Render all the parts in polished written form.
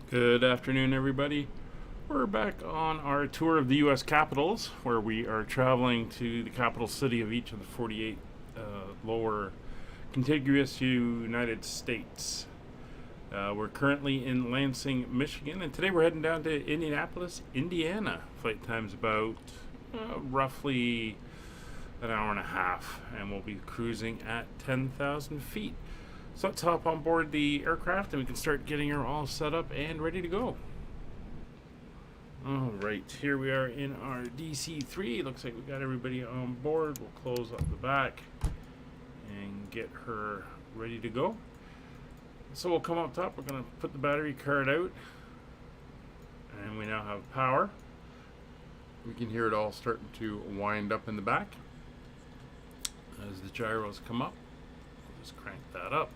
Good afternoon, everybody. We're back on our tour of the U.S. capitals, where we are traveling to the capital city of each of the 48 lower contiguous United States. We're currently in Lansing, Michigan, and today we're heading down to Indianapolis, Indiana. Flight time's about roughly an hour and a half, and we'll be cruising at 10,000 feet. So let's hop on board the aircraft and we can start getting her all set up and ready to go. Alright, here we are in our DC-3. Looks like we got everybody on board. We'll close up the back and get her ready to go. So we'll come up top. We're going to put the battery card out. And we now have power. We can hear it all starting to wind up in the back as the gyros come up. We'll just crank that up.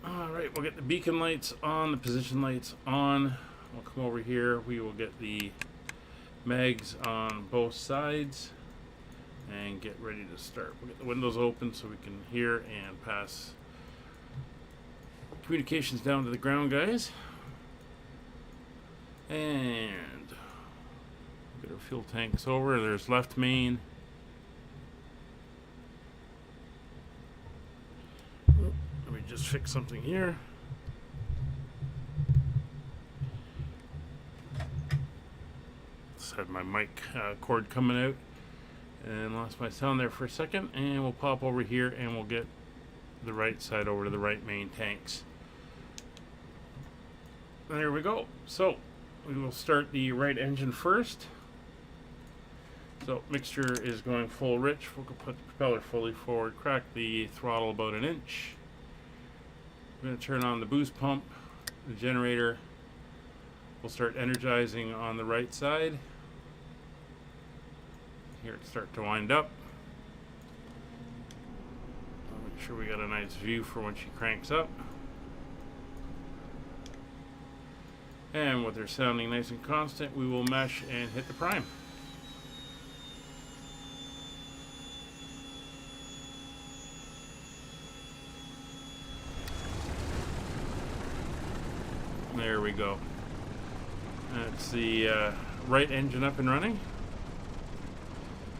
Alright, we'll get the beacon lights on, the position lights on. We'll come over here. We will get the mags on both sides and get ready to start. We'll get the windows open so we can hear and pass communications down to the ground guys. And get our fuel tanks over. There's left main. Just fix something here. Just had my mic cord coming out and lost my sound there for a second, and we'll pop over here and we'll get the right side over to the right main tanks. There we go. So we will start the right engine first. So mixture is going full rich. We'll put the propeller fully forward, crack the throttle about an inch. I'm going to turn on the boost pump. The generator will start energizing on the right side. Here it start to wind up. I'll make sure we got a nice view for when she cranks up. And with her sounding nice and constant, we will mesh and hit the prime. There we go. That's the right engine up and running.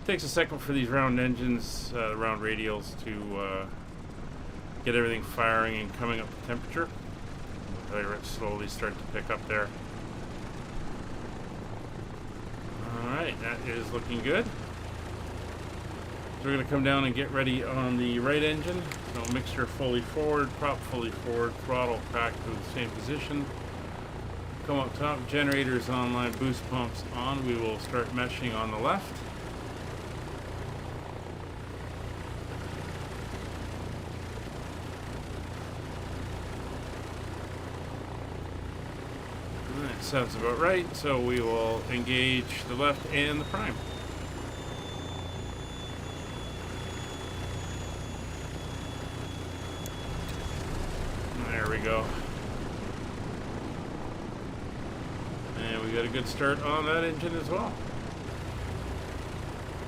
Takes a second for these round engines, round radials, to get everything firing and coming up to temperature. Let it slowly start to pick up there. Alright, that is looking good. So we're going to come down and get ready on the right engine. So mixture fully forward, prop fully forward, throttle back to the same position. Come up top, generators online, boost pumps on. We will start meshing on the left. And that sounds about right, so we will engage the left and the prime. There we go. And we got a good start on that engine as well.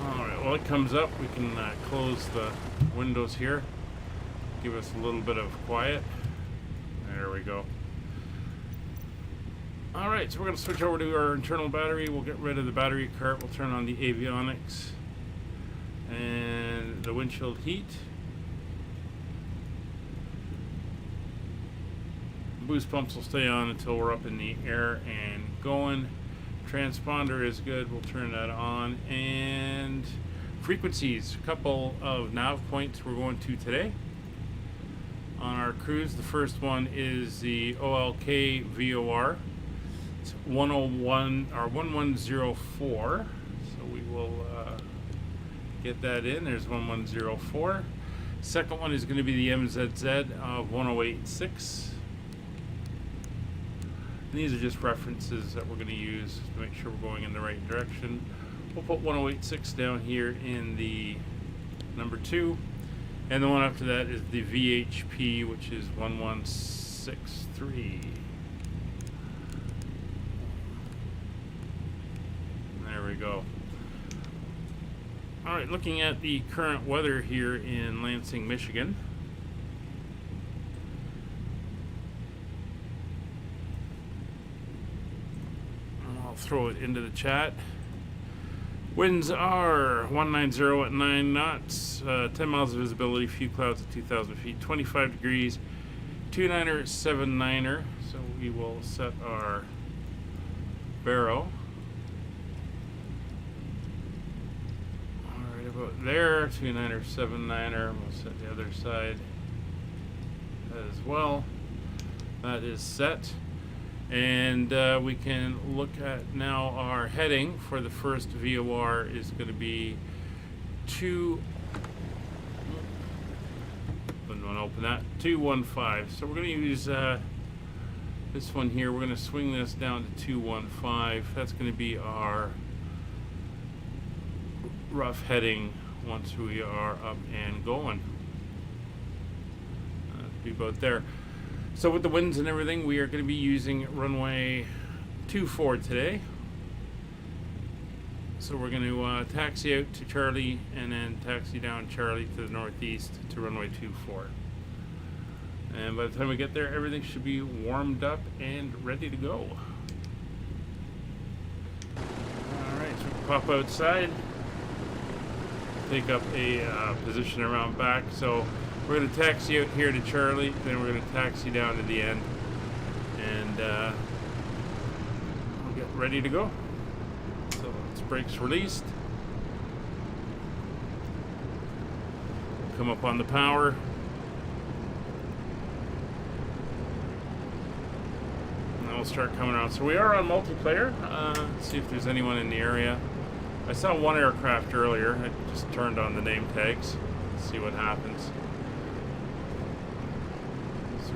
Alright, while it comes up, we can close the windows here. Give us a little bit of quiet. There we go. Alright, so we're going to switch over to our internal battery. We'll get rid of the battery cart. We'll turn on the avionics and the windshield heat. Boost pumps will stay on until we're up in the air and going. Transponder is good. We'll turn that on. And frequencies, a couple of nav points we're going to today on our cruise. The first one is the OLK VOR. It's 101 or 1104. So we will get that in. There's 1104. Second one is going to be the MZZ of 1086. These are just references that we're going to use to make sure we're going in the right direction. We'll put 1086 down here in the number 2. And the one after that is the VHP, which is 1163. There we go. Alright, looking at the current weather here in Lansing, Michigan. I'll throw it into the chat. Winds are 190 at 9 knots, 10 miles of visibility, few clouds at 2,000 feet, 25 degrees, 29er, 79er. So we will set our barrow. Alright, about there, 29er, 79er. We'll set the other side as well. That is set. And we can look at now our heading for the first VOR is going to be 215. So we're going to use this one here. We're going to swing this down to 215. That's going to be our rough heading once we are up and going. Be about there. So with the winds and everything, we are going to be using runway 24 today. So we're going to taxi out to Charlie and then taxi down Charlie to the northeast to runway 24. And by the time we get there, everything should be warmed up and ready to go. Alright, so we can pop outside, take up a position around back. So we're going to taxi out here to Charlie, then we're going to taxi down to the end, and we'll get ready to go. So it's brakes released. Come up on the power. And we'll start coming around. So we are on multiplayer. Let's see if there's anyone in the area. I saw one aircraft earlier. I just turned on the name tags. Let's see what happens.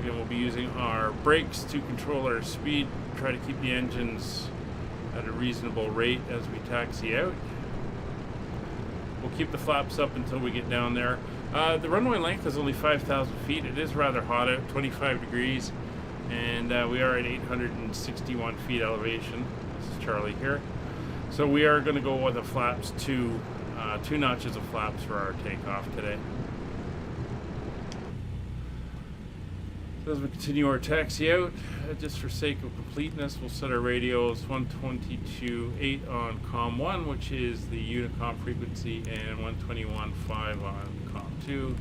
Again, we'll be using our brakes to control our speed, try to keep the engines at a reasonable rate as we taxi out. We'll keep the flaps up until we get down there. The runway length is only 5,000 feet. It is rather hot out, 25 degrees, and we are at 861 feet elevation. This is Charlie here. So we are going to go with the flaps two notches of flaps for our takeoff today. As we continue our taxi out, just for sake of completeness, we'll set our radios 122.8 on COM 1, which is the Unicom frequency, and 121.5 on COM 2,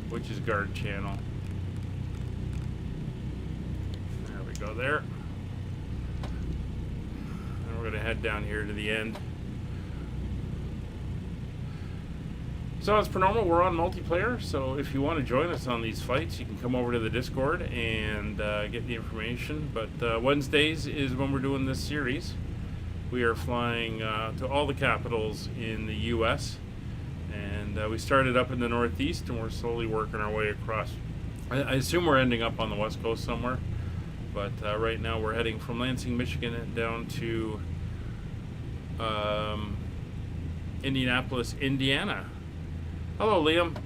which is guard channel. There we go there. And we're going to head down here to the end. So as per normal, we're on multiplayer, so if you want to join us on these flights, you can come over to the Discord and get the information. But Wednesdays is when we're doing this series. We are flying to all the capitals in the U.S., and we started up in the Northeast, and we're slowly working our way across. I assume we're ending up on the West Coast somewhere, but right now we're heading from Lansing, Michigan down to Indianapolis, Indiana. Hello, Liam.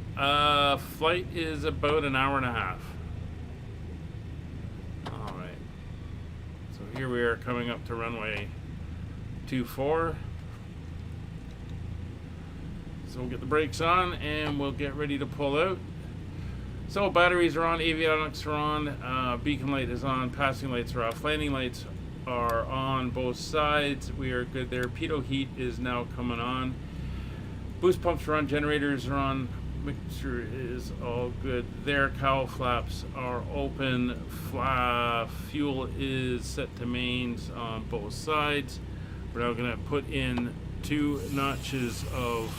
Flight is about an hour and a half. Alright. So here we are coming up to runway 24. So we'll get the brakes on and we'll get ready to pull out. So batteries are on, avionics are on, beacon light is on, passing lights are off, landing lights are on both sides. We are good there. Pitot heat is now coming on. Boost pumps are on, generators are on, mixture is all good there. Cowl flaps are open, fuel is set to mains on both sides. We're now going to put in 2 notches of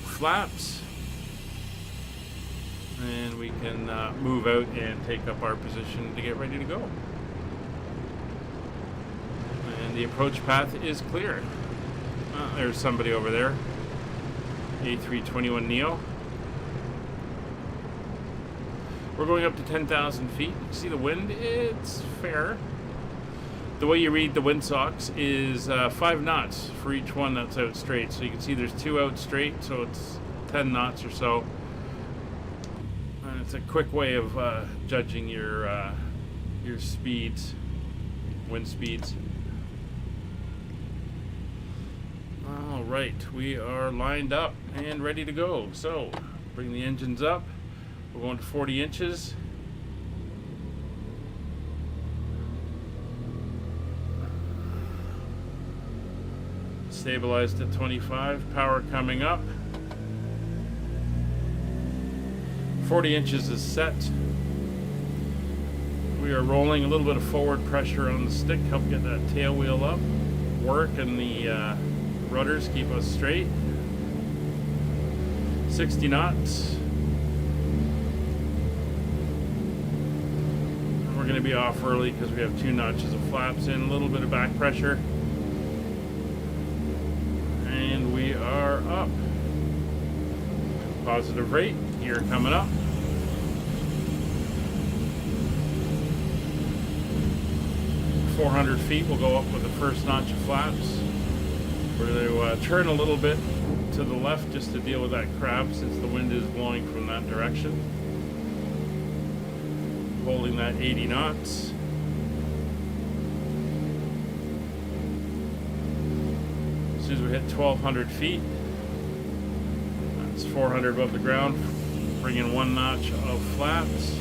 flaps, and we can move out and take up our position to get ready to go. And the approach path is clear. There's somebody over there. A321neo. We're going up to 10,000 feet. You can see the wind, it's fair. The way you read the windsocks is 5 knots for each one that's out straight. So you can see there's 2 out straight, so it's 10 knots or so. And it's a quick way of judging your speeds, wind speeds. All right, we are lined up and ready to go. So bring the engines up. We're going to 40 inches. Stabilized at 25. Power coming up. 40 inches is set. We are rolling. A little bit of forward pressure on the stick, help get that tail wheel up. Work and the rudders keep us straight. 60 knots. And we're going to be off early because we have 2 notches of flaps in, a little bit of back pressure. And we are up. Positive rate, gear coming up. .400 we'll go up with the first notch of flaps. We're going to turn a little bit to the left just to deal with that crab since the wind is blowing from that direction. Holding that 80 knots. As soon as we hit 1,200 feet, that's 400 above the ground, bring in 1 notch of flaps.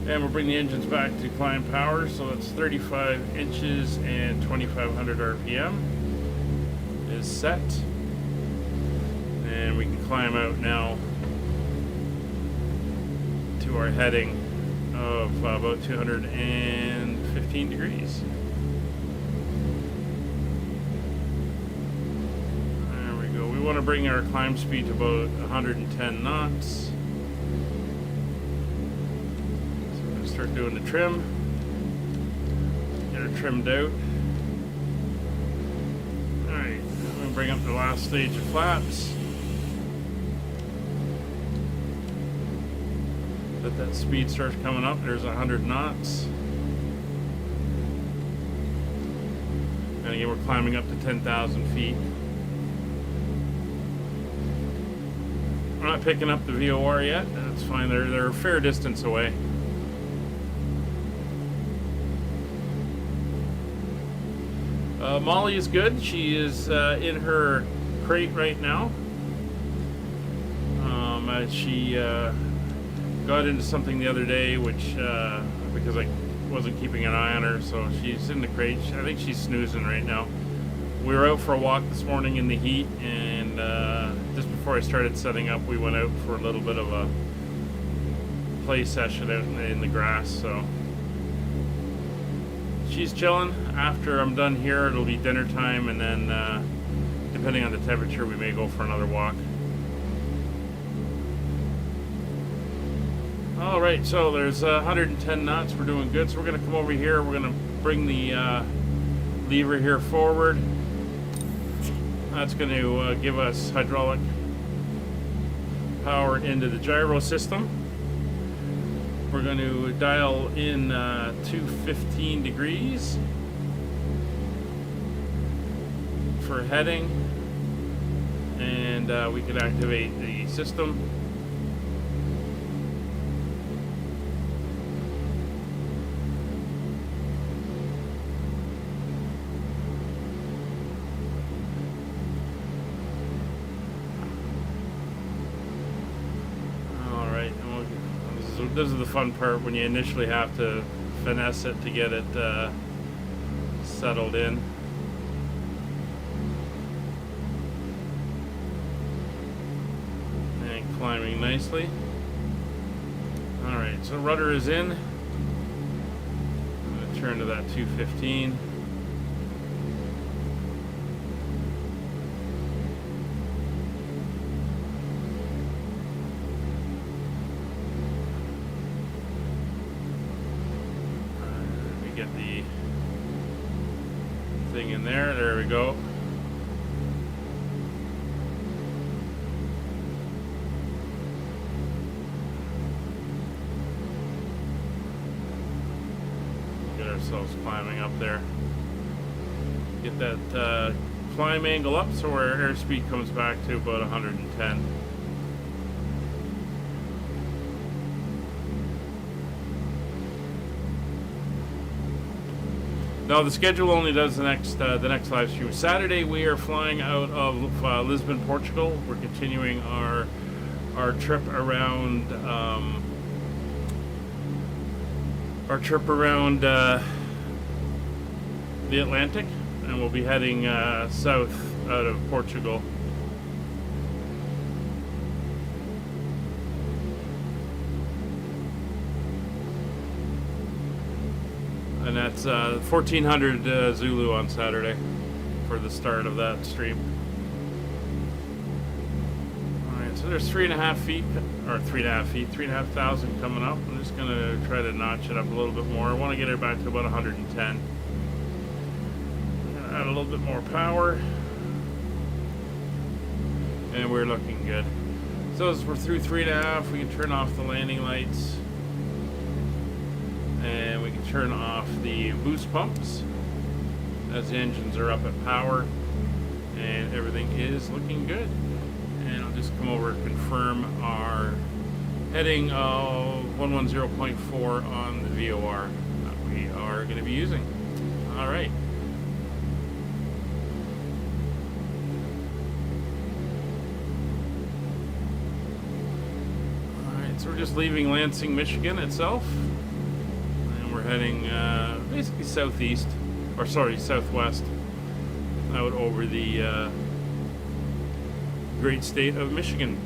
And we'll bring the engines back to climb power, so that's 35 inches and 2,500 RPM is set. And we can climb out now to our heading of about 215 degrees. There we go. We want to bring our climb speed to about 110 knots. Start doing the trim, get her trimmed out. Alright, I'm going to bring up the last stage of flaps. Let that speed starts coming up. There's 100 knots. And again, we're climbing up to 10,000 feet. We're not picking up the VOR yet. That's fine. They're a fair distance away. Molly is good. She is in her crate right now. She got into something the other day, which because I wasn't keeping an eye on her, so she's in the crate. I think she's snoozing right now. We were out for a walk this morning in the heat, and just before I started setting up, we went out for a little bit of a play session out in the grass. So she's chilling. After I'm done here, it'll be dinner time, and then depending on the temperature, we may go for another walk. All right, so there's 110 knots. We're doing good. So we're going to come over here. We're going to bring the lever here forward. That's going to give us hydraulic power into the gyro system. We're going to dial in 215 degrees for heading, and we can activate the system. This is the fun part when you initially have to finesse it to get it settled in. And climbing nicely. Alright, so rudder is in. I'm going to turn to that 215. In there we go. Get ourselves climbing up there. Get that climb angle up so our airspeed comes back to about 110. No, the schedule only does the next live stream. Saturday we are flying out of Lisbon, Portugal. We're continuing our trip around the the Atlantic, and we'll be heading south out of Portugal. And that's 1400 Zulu on Saturday for the start of that stream. Alright, so there's 3.5 feet, or 3.5 feet, 3,500 coming up. I'm just going to try to notch it up a little bit more. I want to get it back to about 110. I'm going to add a little bit more power. And we're looking good. So as we're through 3.5, we can turn off the landing lights. And we can turn off the boost pumps as the engines are up at power, and everything is looking good. And I'll just come over and confirm our heading of 110.4 on the VOR that we are going to be using. All right. All right, so we're just leaving Lansing, Michigan itself. We're heading basically southeast, or sorry, southwest, out over the great state of Michigan.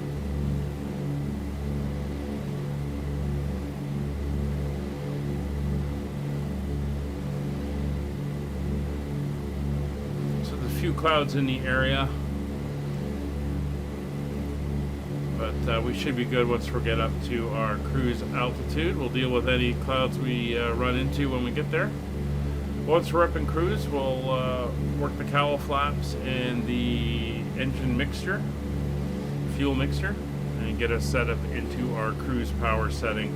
So there's a few clouds in the area, but we should be good once we get up to our cruise altitude. We'll deal with any clouds we run into when we get there. Once we're up in cruise, we'll work the cowl flaps and the engine mixture, fuel mixture, and get us set up into our cruise power setting.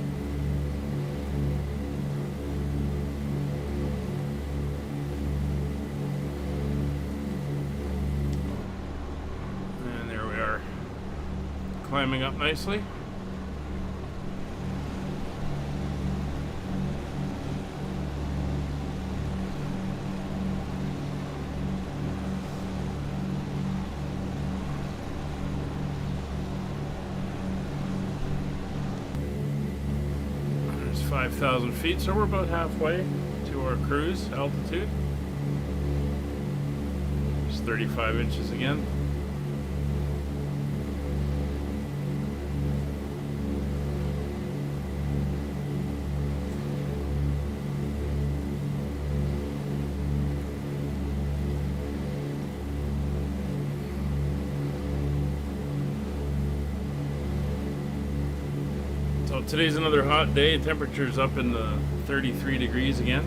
And there we are, climbing up nicely. There's 5,000 feet, so we're about halfway to our cruise altitude. There's 35 inches again. So today's another hot day. Temperature's up in the 33 degrees again.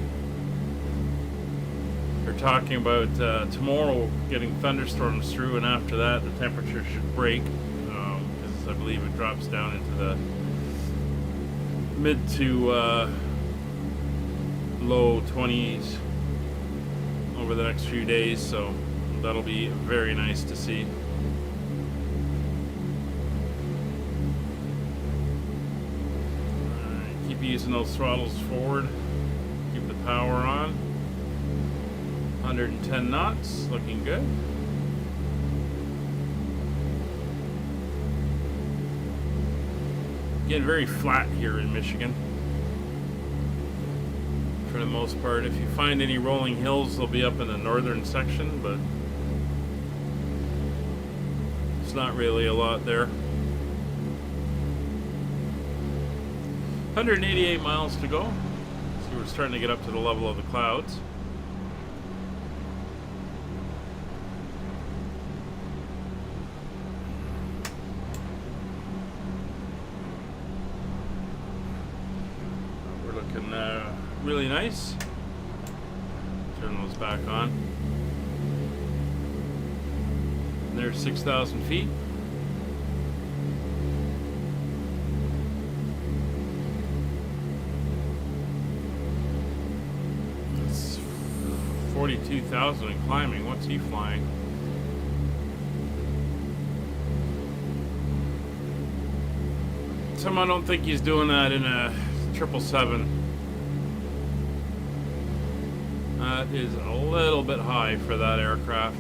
They're talking about tomorrow getting thunderstorms through, and after that the temperature should break, because I believe it drops down into the mid to low 20s over the next few days, so that'll be very nice to see. Using those throttles forward, keep the power on. 110 knots, looking good. Getting very flat here in Michigan for the most part. If you find any rolling hills, they'll be up in the northern section, but it's not really a lot there. 188 miles to go. So we're starting to get up to the level of the clouds. We're looking really nice. Turn those back on. And there's 6,000 feet. It's 42,000 and climbing. What's he flying? Someone don't think he's doing that in a 777. That is a little bit high for that aircraft.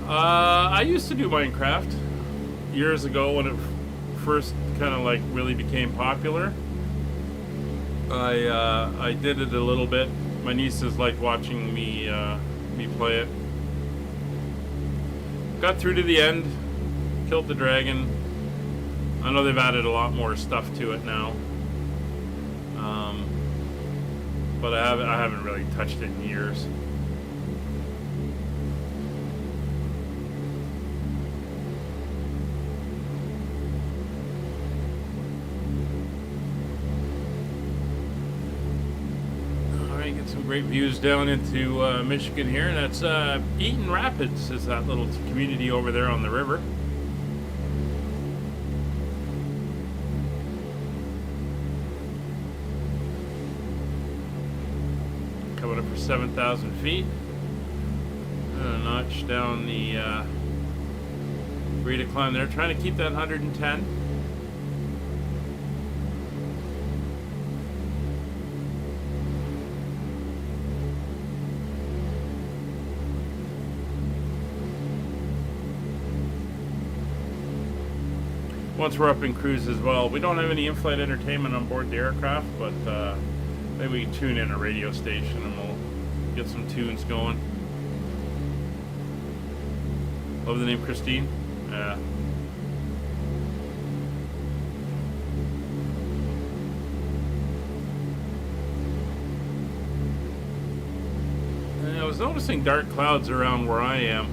I used to do Minecraft years ago when it first kind of like really became popular, I did it a little bit. My nieces liked watching me play it. Got through to the end, killed the dragon. I know they've added a lot more stuff to it now, but I haven't really touched it in years. Get some great views down into Michigan here, and that's Eaton Rapids is that little community over there on the river. Coming up for 7,000 feet. A notch down the rate of climb there, trying to keep that 110. Once we're up in cruise as well. We don't have any in-flight entertainment on board the aircraft, but maybe we can tune in a radio station and we'll get some tunes going. Love the name Christine. Yeah. And I was noticing dark clouds around where I am.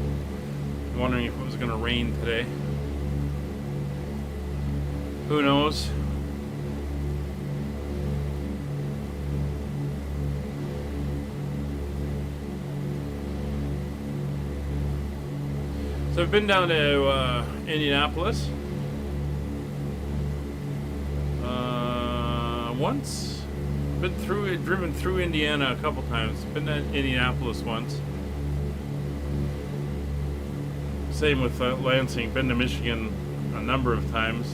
I'm wondering if it was going to rain today. Who knows? So I've been down to Indianapolis once. Driven through Indiana a couple times. Been to Indianapolis once. Same with Lansing. Been to Michigan a number of times.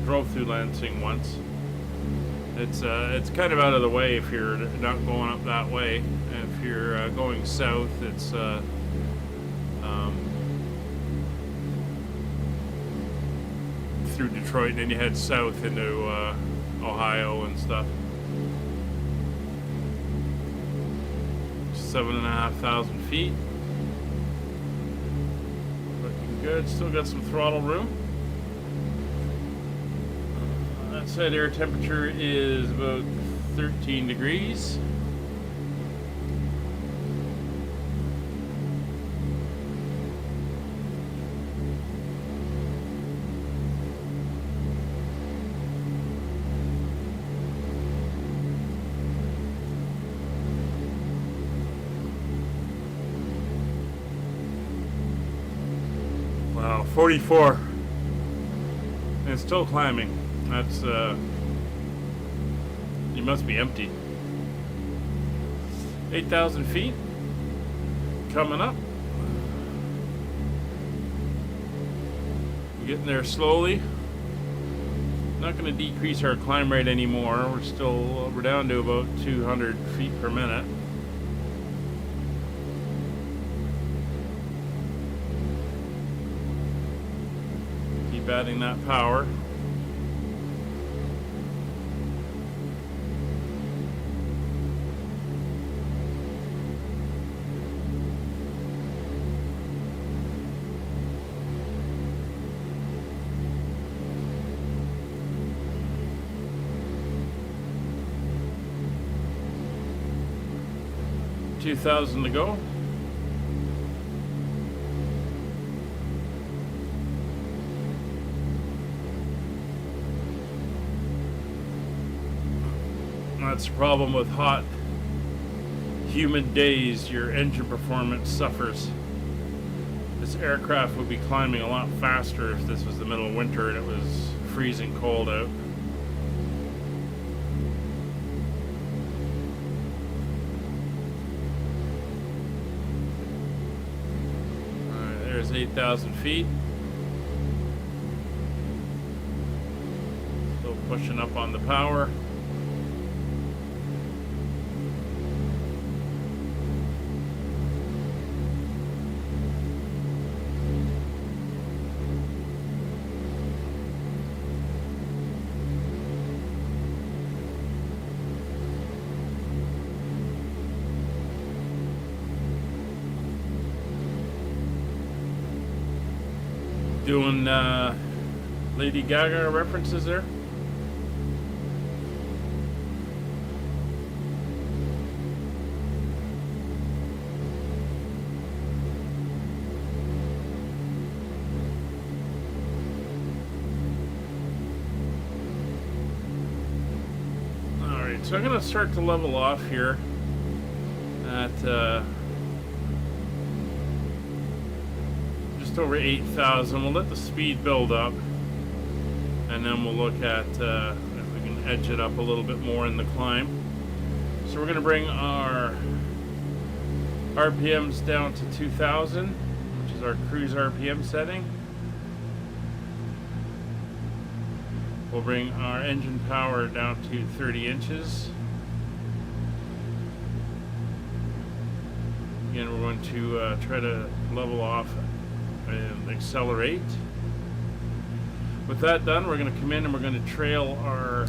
Drove through Lansing once. It's kind of out of the way if you're not going up that way. If you're going south, it's through Detroit, and then you head south into Ohio and stuff. 7,500 feet. Looking good. Still got some throttle room. Outside air temperature is about 13 degrees. Wow, 44. And it's still climbing. That's, you must be empty. 8,000 feet. Coming up. We're getting there slowly. Not going to decrease our climb rate anymore. We're down to about 200 feet per minute. Keep adding that power. $2,000 to go. That's the problem with hot, humid days. Your engine performance suffers. This aircraft would be climbing a lot faster if this was the middle of winter and it was freezing cold out. There's 8,000 feet. Still pushing up on the power. Doing Lady Gaga references there. So I'm going to start to level off here at just over 8,000. We'll let the speed build up, and then we'll look at if we can edge it up a little bit more in the climb. So we're going to bring our RPMs down to 2,000, which is our cruise RPM setting. We'll bring our engine power down to 30 inches. Again, we're going to try to level off and accelerate. With that done, we're going to come in and we're going to trail our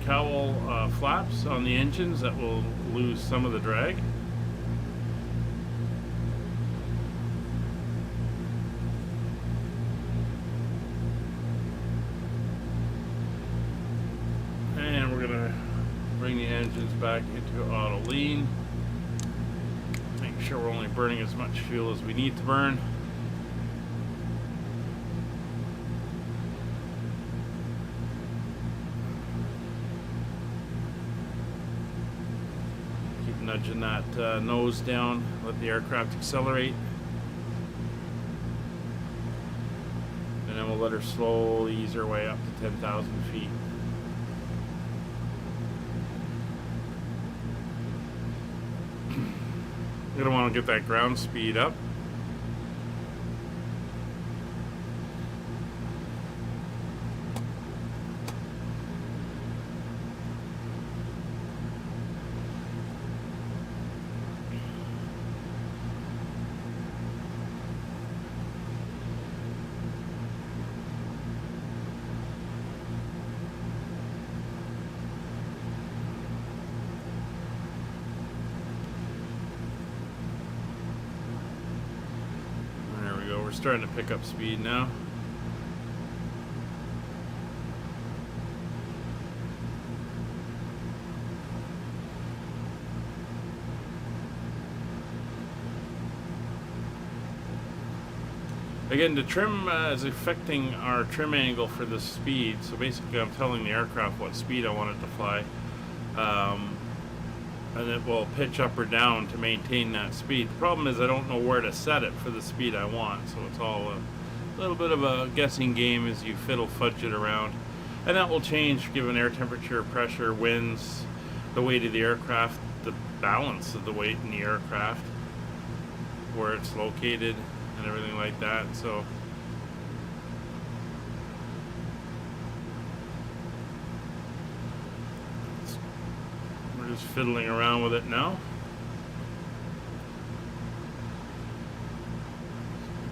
cowl flaps on the engines. That will lose some of the drag. Bring the engines back into auto lean. Make sure we're only burning as much fuel as we need to burn. Keep nudging that nose down, let the aircraft accelerate. And then we'll let her slowly ease her way up to 10,000 feet. You're going to want to get that ground speed up. We're starting to pick up speed now. Again, the trim is affecting our trim angle for the speed. So basically I'm telling the aircraft what speed I want it to fly. And it will pitch up or down to maintain that speed. The problem is I don't know where to set it for the speed I want, so it's all a little bit of a guessing game as you fiddle fudge it around. And that will change given air temperature, pressure, winds, the weight of the aircraft, the balance of the weight in the aircraft, where it's located, and everything like that. So just fiddling around with it now.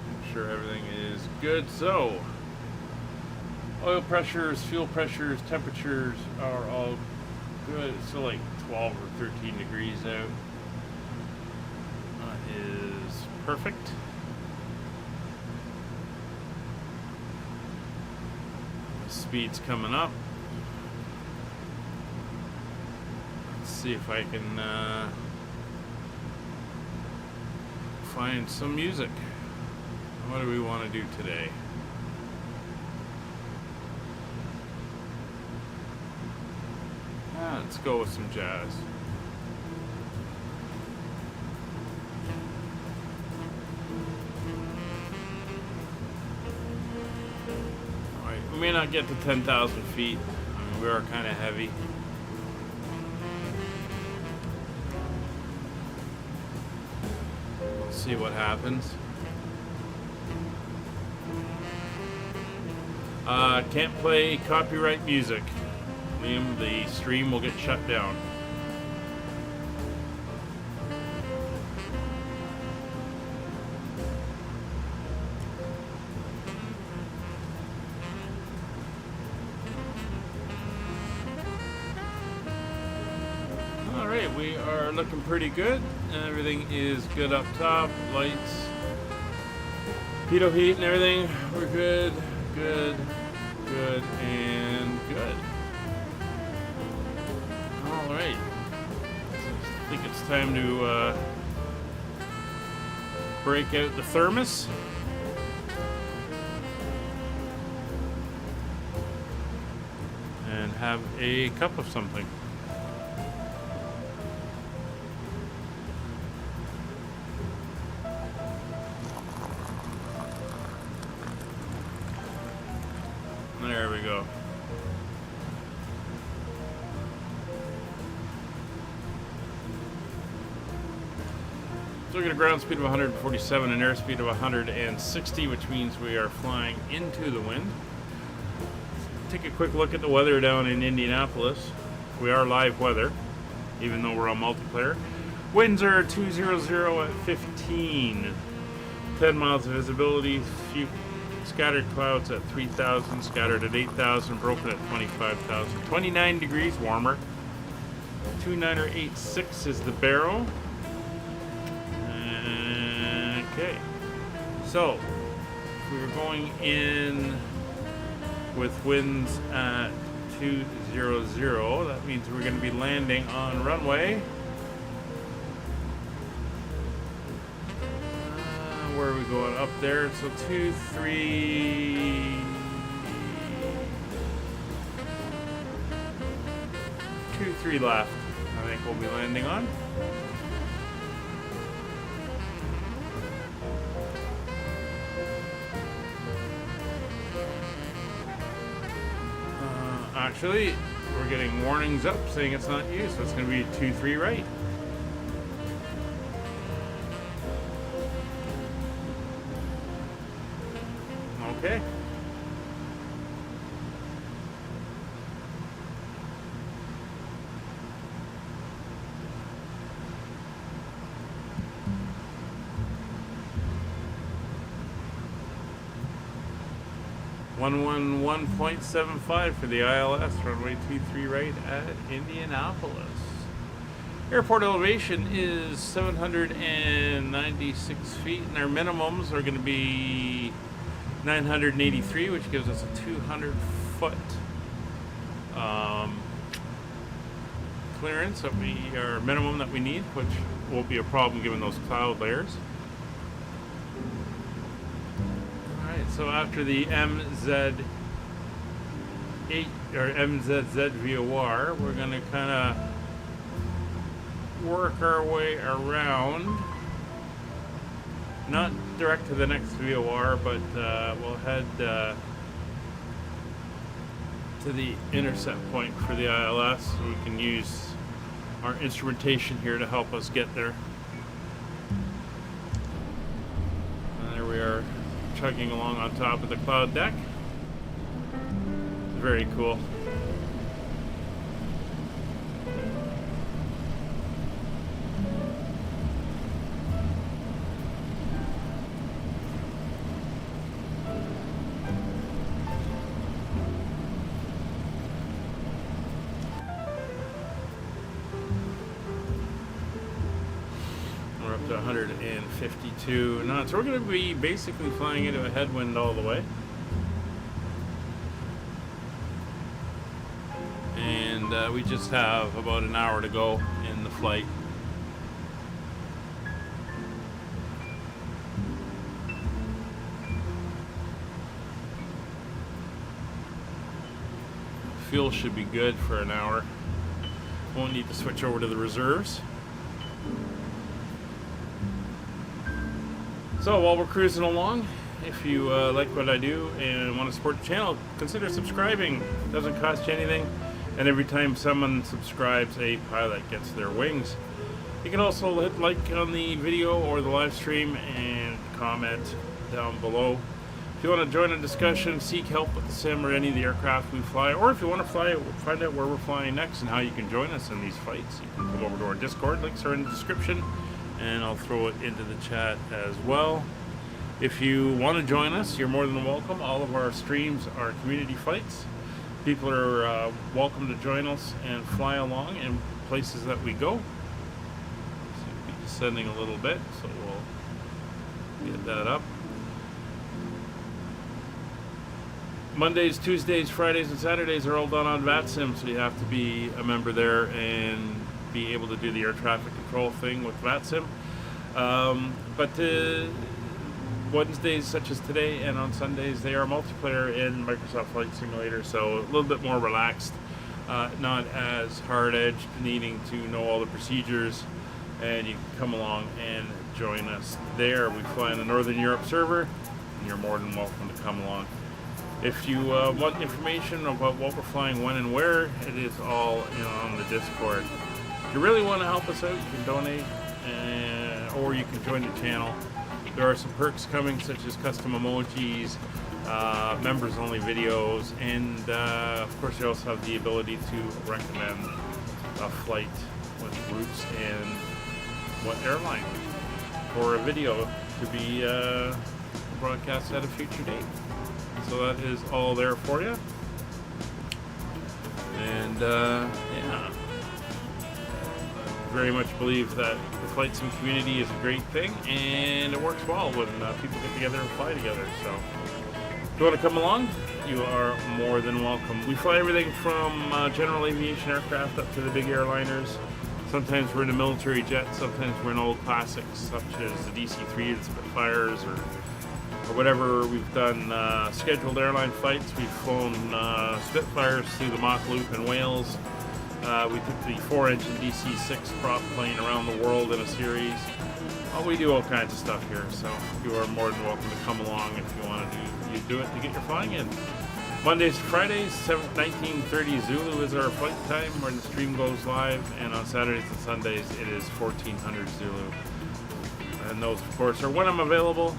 Make sure everything is good. So oil pressures, fuel pressures, temperatures are all good. It's still like 12 or 13 degrees out. That is perfect. The speed's coming up. See if I can find some music. What do we want to do today? Let's go with some jazz. Alright, we may not get to 10,000 feet. I mean, we are kind of heavy. See what happens. Can't play copyright music. Liam, the stream will get shut down. Alright, we are looking pretty good. Everything is good up top. Lights. Pitot heat and everything. We're good, good, good, and good. All right. I think it's time to break out the thermos. And have a cup of something. There we go. So we get a ground speed of 147 and airspeed of 160, which means we are flying into the wind. Take a quick look at the weather down in Indianapolis. We are live weather, even though we're on multiplayer. Winds are 200 at 15. 10 miles of visibility. Few scattered clouds at 3,000. Scattered at 8,000. Broken at 25,000. 29 degrees warmer. 2986 is the barrel. Okay. So, if we were going in with winds at 200, that means we're going to be landing on runway. Where are we going? Up there. So 23 left, I think we'll be landing on. Actually, we're getting warnings up saying it's not you, so it's going to be 23 right. Okay. One 1.75 for the ILS, runway 23 right at Indianapolis. Airport elevation is 796 feet, and our minimums are going to be 983, which gives us a 200-foot clearance that our minimum that we need, which won't be a problem given those cloud layers. So after the MZ8 or MZZ VOR, we're going to kind of work our way around, not direct to the next VOR, but we'll head to the intercept point for the ILS, so we can use our instrumentation here to help us get there. And there we are, chugging along on top of the cloud deck. It's very cool. We're up to 152 knots. So we're going to be basically flying into a headwind all the way. And we just have about an hour to go in the flight. Fuel should be good for an hour. Won't need to switch over to the reserves. So while we're cruising along, if you like what I do and want to support the channel, consider subscribing. It doesn't cost you anything, and every time someone subscribes, a pilot gets their wings. You can also hit like on the video or the live stream and comment down below. If you want to join a discussion, seek help with the sim or any of the aircraft we fly, or if you want to find out where we're flying next and how you can join us in these flights, you can come over to our Discord. Links are in the description, and I'll throw it into the chat as well. If you want to join us, you're more than welcome. All of our streams are community flights. People are welcome to join us and fly along in places that we go. So we'll be descending a little bit, so we'll get that up. Mondays, Tuesdays, Fridays, and Saturdays are all done on VATSIM, so you have to be a member there and be able to do the air traffic control thing with VATSIM. But Wednesdays, such as today, and on Sundays, they are multiplayer in Microsoft Flight Simulator, so a little bit more relaxed, not as hard-edged, needing to know all the procedures, and you can come along and join us there. We fly in the Northern Europe server, and you're more than welcome to come along. If you want information about what we're flying, when, and where, it is all on the Discord. If you really want to help us out, you can donate, or you can join the channel. There are some perks coming, such as custom emojis, members-only videos, and of course you also have the ability to recommend a flight with routes and what airline, or a video to be broadcast at a future date. So that is all there for you. And yeah, I very much believe that the flight sim community is a great thing, and it works well when people get together and fly together. So if you want to come along, you are more than welcome. We fly everything from general aviation aircraft up to the big airliners. Sometimes we're in a military jet, sometimes we're in old classics such as the DC-3, the Spitfires, or whatever. We've done scheduled airline flights. We've flown Spitfires through the Mach Loop in Wales. We took the 4-engine DC-6 prop plane around the world in a series. Well, we do all kinds of stuff here, so you are more than welcome to come along if you want to do it to get your flying in. Mondays to Fridays, 1930 Zulu is our flight time when the stream goes live, and on Saturdays and Sundays it is 1400 Zulu. And those, of course, are when I'm available,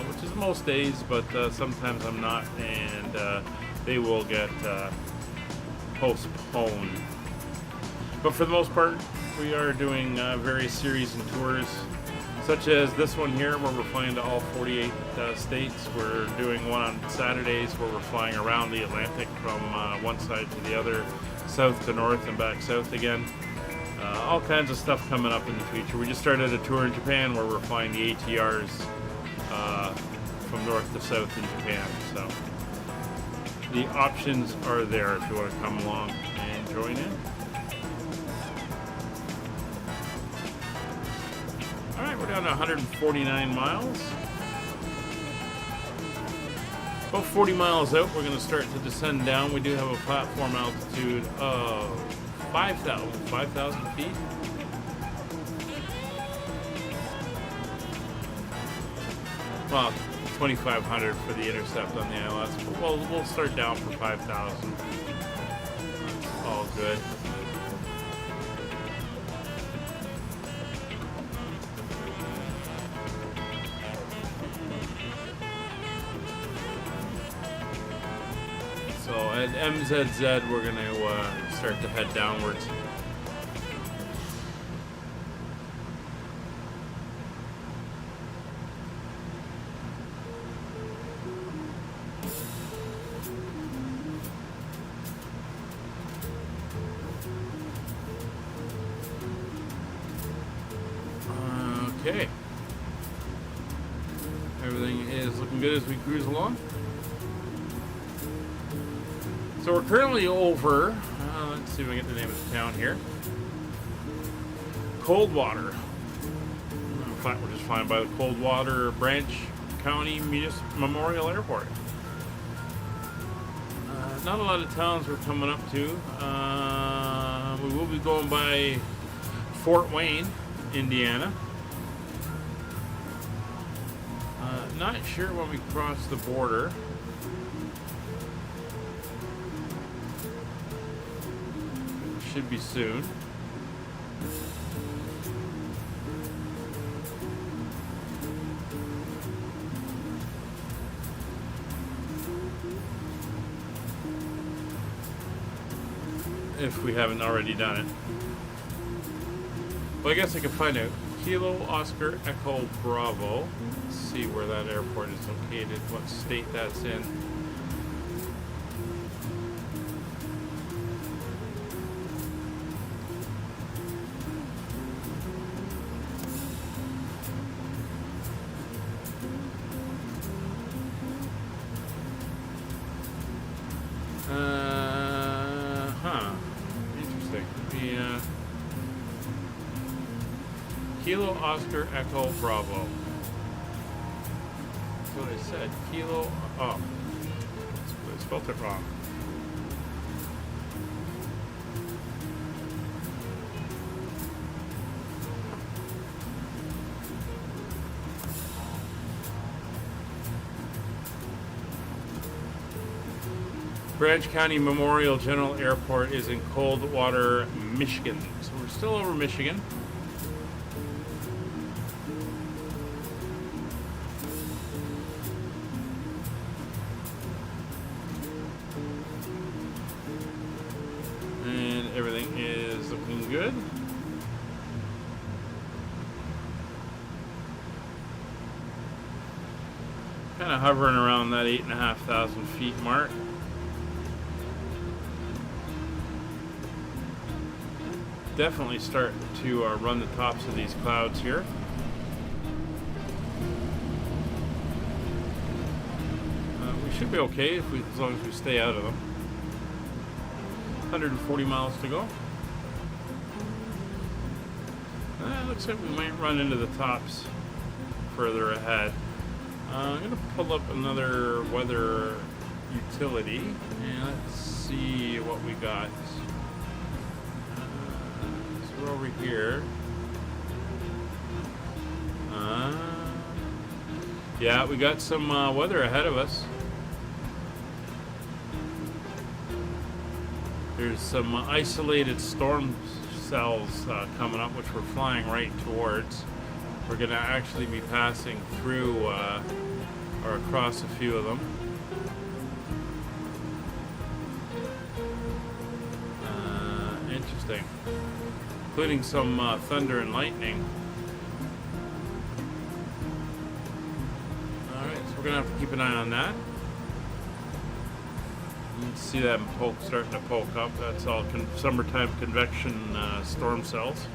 which is most days, but sometimes I'm not, and they will get postponed. But for the most part, we are doing various series and tours, such as this one here, where we're flying to all 48 states. We're doing one on Saturdays where we're flying around the Atlantic from one side to the other, south to north and back south again. All kinds of stuff coming up in the future. We just started a tour in Japan where we're flying the ATRs from north to south in Japan. So the options are there if you want to come along and join in. Alright, we're down to 149 miles. About 40 miles out, we're going to start to descend down. We do have a platform altitude of 5,000 feet. Well, 2,500 for the intercept on the ILS. But we'll start down for 5,000. That's all good. So at MZZ, we're going to start to head downwards. Okay. Everything is looking good as we cruise along. So we're currently over, let's see if I get the name of the town here. Coldwater. In fact, we're just flying by the Coldwater Branch County Memorial Airport. Not a lot of towns we're coming up to. We will be going by Fort Wayne, Indiana. Not sure when we cross the border. Should be soon. If we haven't already done it. Well, I guess I can find out. Kilo Oscar Echo Bravo. Let's see where that airport is located, what state that's in. Kilo Oscar Echo Bravo. That's what I said. Kilo. Oh. I spelled it wrong. Branch County Memorial General Airport is in Coldwater, Michigan. So we're still over Michigan. And everything is looking good. Kind of hovering around that 8,500 feet mark. Definitely starting to run the tops of these clouds here. We should be okay as long as we stay out of them. 140 miles to go. Looks like we might run into the tops further ahead. I'm going to pull up another weather utility and let's see what we got. We're over here. Yeah, we got some weather ahead of us. There's some isolated storm cells coming up, which we're flying right towards. We're going to actually be passing through or across a few of them. Interesting. Including some thunder and lightning. Alright, so we're going to have to keep an eye on that. You can see that starting to poke up. That's all summertime convection storm cells.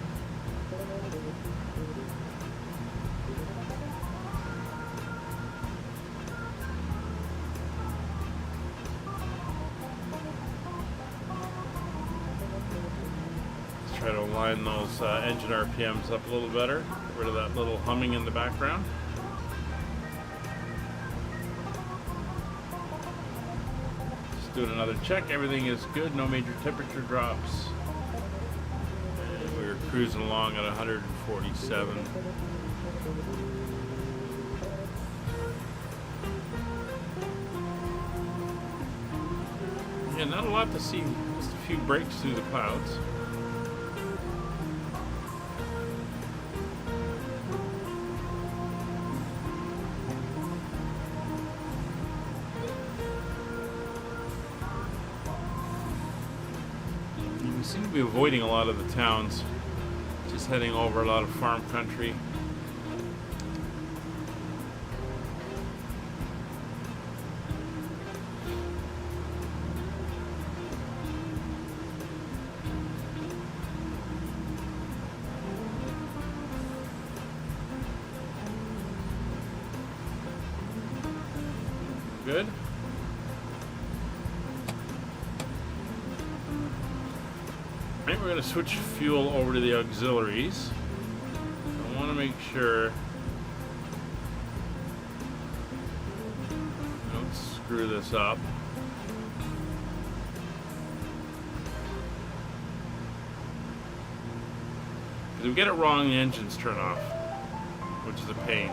Try to align those engine RPMs up a little better. Get rid of that little humming in the background. Just doing another check. Everything is good. No major temperature drops. And we're cruising along at 147. Yeah, not a lot to see. Just a few breaks through the clouds. We seem to be avoiding a lot of the towns, just heading over a lot of farm country. Good. Right, we're going to switch fuel over to the auxiliaries. I want to make sure I don't screw this up. Because if we get it wrong, the engines turn off, which is a pain.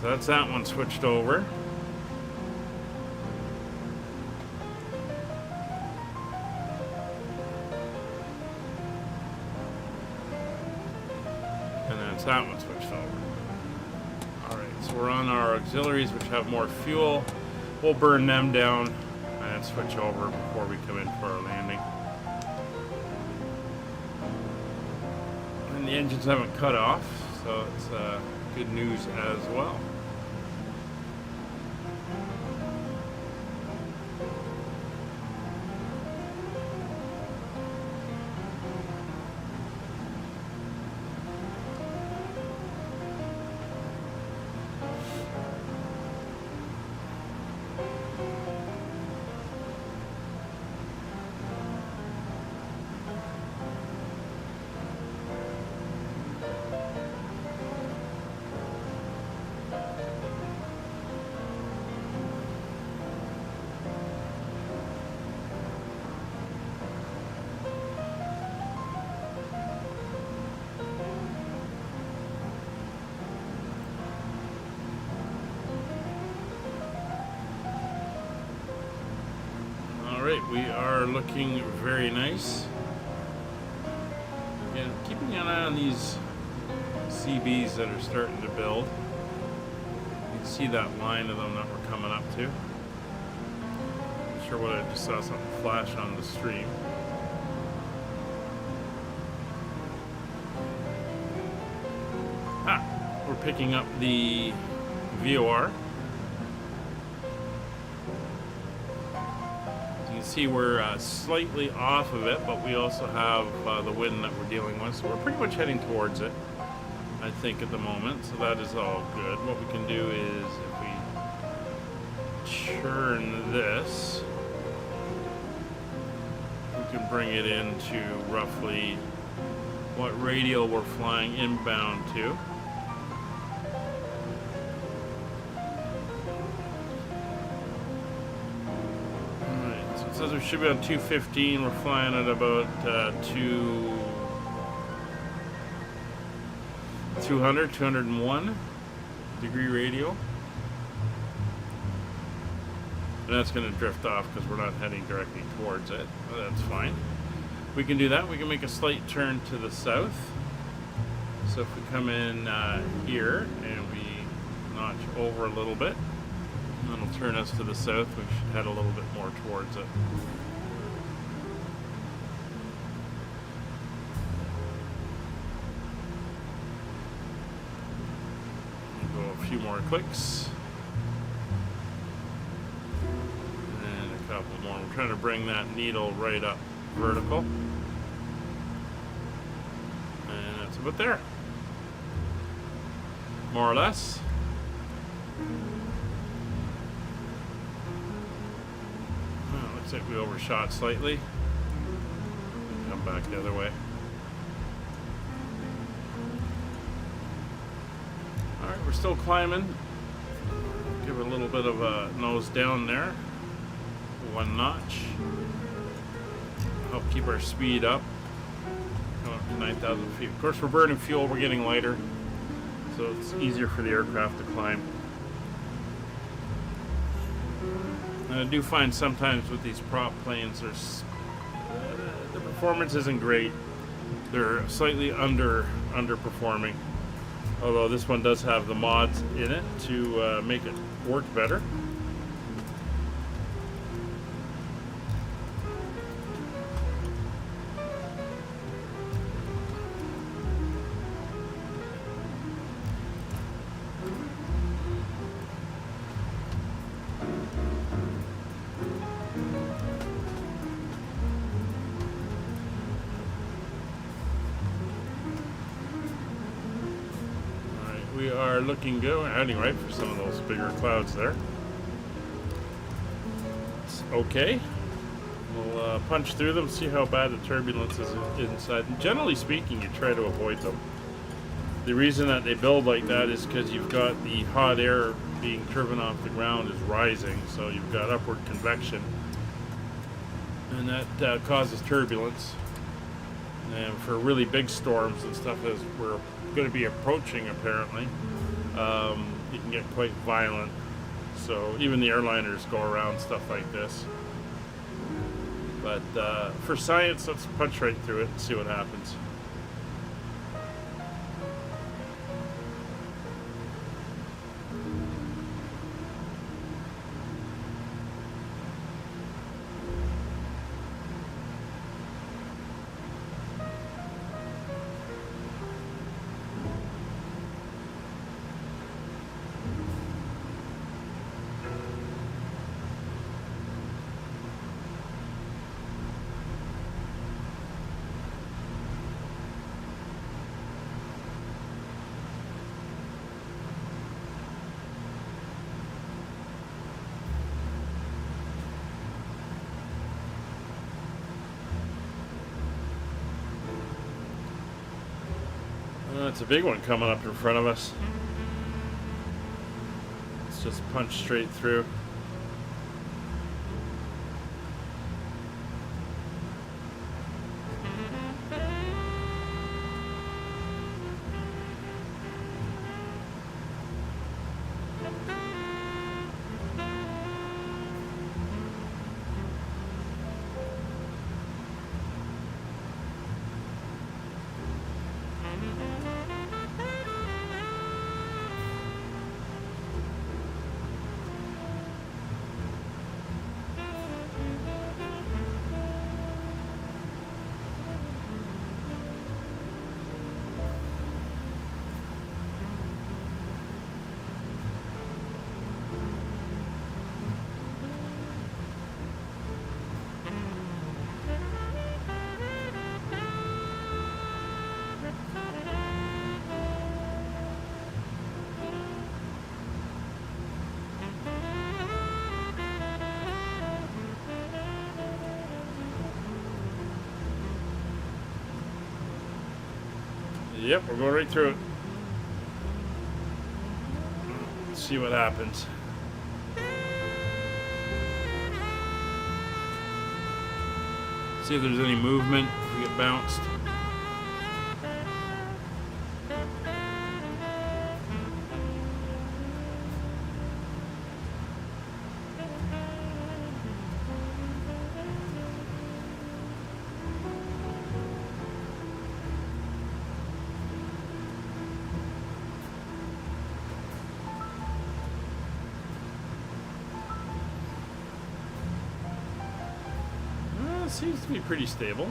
So that's that one switched over. And that's that one switched over. Alright, so we're on our auxiliaries, which have more fuel. We'll burn them down and switch over before we come in for our landing. And the engines haven't cut off, so it's good news as well. Alright, we are looking very nice. Again, keeping an eye on these CBs that are starting to build. You can see that line of them that we're coming up to. Not sure what, I just saw something flash on the stream. We're picking up the VOR. You can see we're slightly off of it, but we also have the wind that we're dealing with, so we're pretty much heading towards it, I think, at the moment, so that is all good. What we can do is, if we churn this, we can bring it into roughly what radial we're flying inbound to. It says we should be on 215. We're flying at about 201 degree radial. And that's going to drift off because we're not heading directly towards it. Well, that's fine. We can do that. We can make a slight turn to the south. So if we come in here and we notch over a little bit, that'll turn us to the south. We should head a little bit more towards it. We'll go a few more clicks. And a couple more. We're trying to bring that needle right up vertical. And that's about there. More or less. Looks like we overshot slightly. Come back the other way. Alright, we're still climbing. Give it a little bit of a nose down there. 1 notch. Help keep our speed up. Going up to 9,000 feet. Of course, we're burning fuel, we're getting lighter. So it's easier for the aircraft to climb. And I do find sometimes with these prop planes, there's the performance isn't great. They're slightly underperforming. Although this one does have the mods in it to make it work better. We are looking good. We're heading right for some of those bigger clouds there. It's okay. We'll punch through them, see how bad the turbulence is inside. And generally speaking, you try to avoid them. The reason that they build like that is because you've got the hot air being driven off the ground is rising, so you've got upward convection, and that causes turbulence. And for really big storms and stuff, as we're going to be approaching, apparently, you can get quite violent. So even the airliners go around stuff like this. But for science, let's punch right through it and see what happens. That's a big one coming up in front of us. Let's just punch straight through. Yep, we're going right through it. Let's see what happens. See if there's any movement, if we get bounced. Seems to be pretty stable.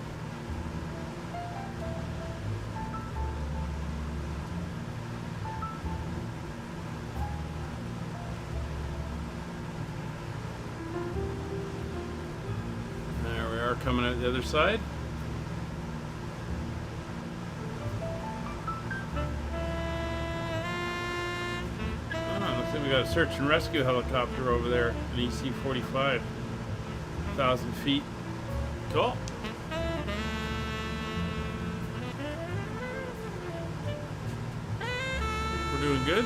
There we are, coming out the other side. Looks like we got a search and rescue helicopter over there, an DC-45, 1,000 feet. Cool. We're doing good.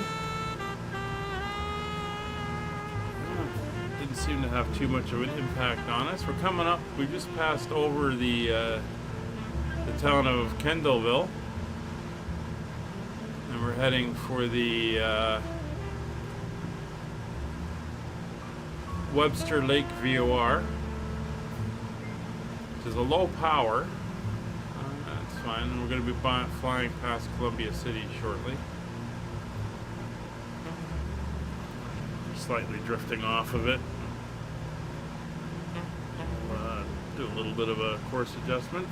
Didn't seem to have too much of an impact on us. We're coming up. We just passed over the town of Kendallville, and we're heading for the Webster Lake VOR. Is a low power. That's fine. We're going to be flying past Columbia City shortly. Slightly drifting off of it. Do a little bit of a course adjustment.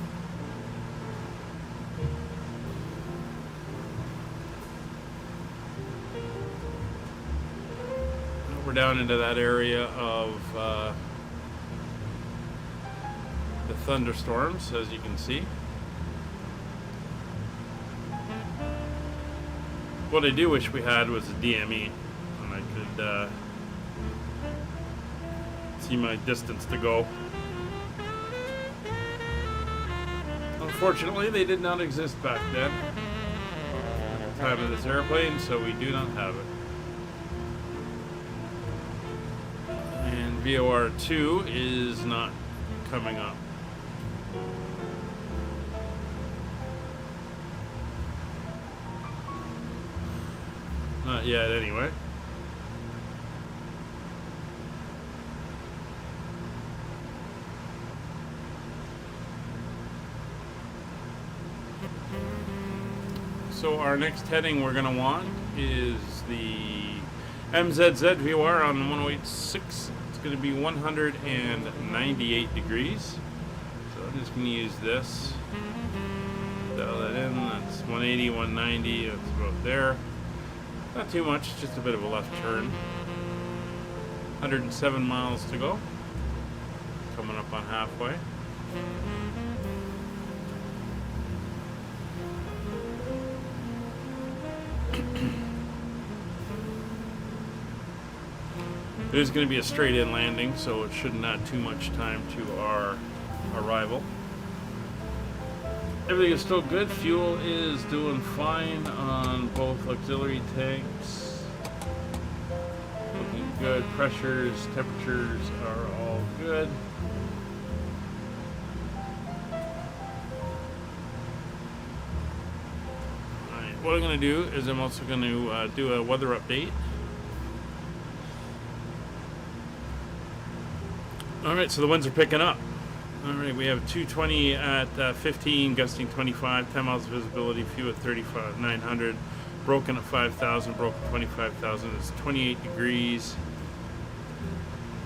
We're down into that area of the thunderstorms, as you can see. What I do wish we had was a DME, and I could see my distance to go. Unfortunately, they did not exist back then at the time of this airplane, so we do not have it. And VOR 2 is not coming up. Not yet, anyway. So our next heading we're going to want is the MZZ VOR on 1086. It's going to be 198 degrees. So I'm just going to use this. Dial that in. That's 180, 190. That's about there. Not too much, just a bit of a left turn. 107 miles to go. Coming up on halfway. It is going to be a straight-in landing, so it shouldn't add too much time to our arrival. Everything is still good. Fuel is doing fine on both auxiliary tanks. Looking good. Pressures, temperatures are all good. Alright, what I'm going to do is I'm also going to do a weather update. Alright, so the winds are picking up. Alright, we have 220 at 15, gusting 25, 10 miles of visibility, few at 35,900, broken at 5,000, broken 25,000. It's 28 degrees.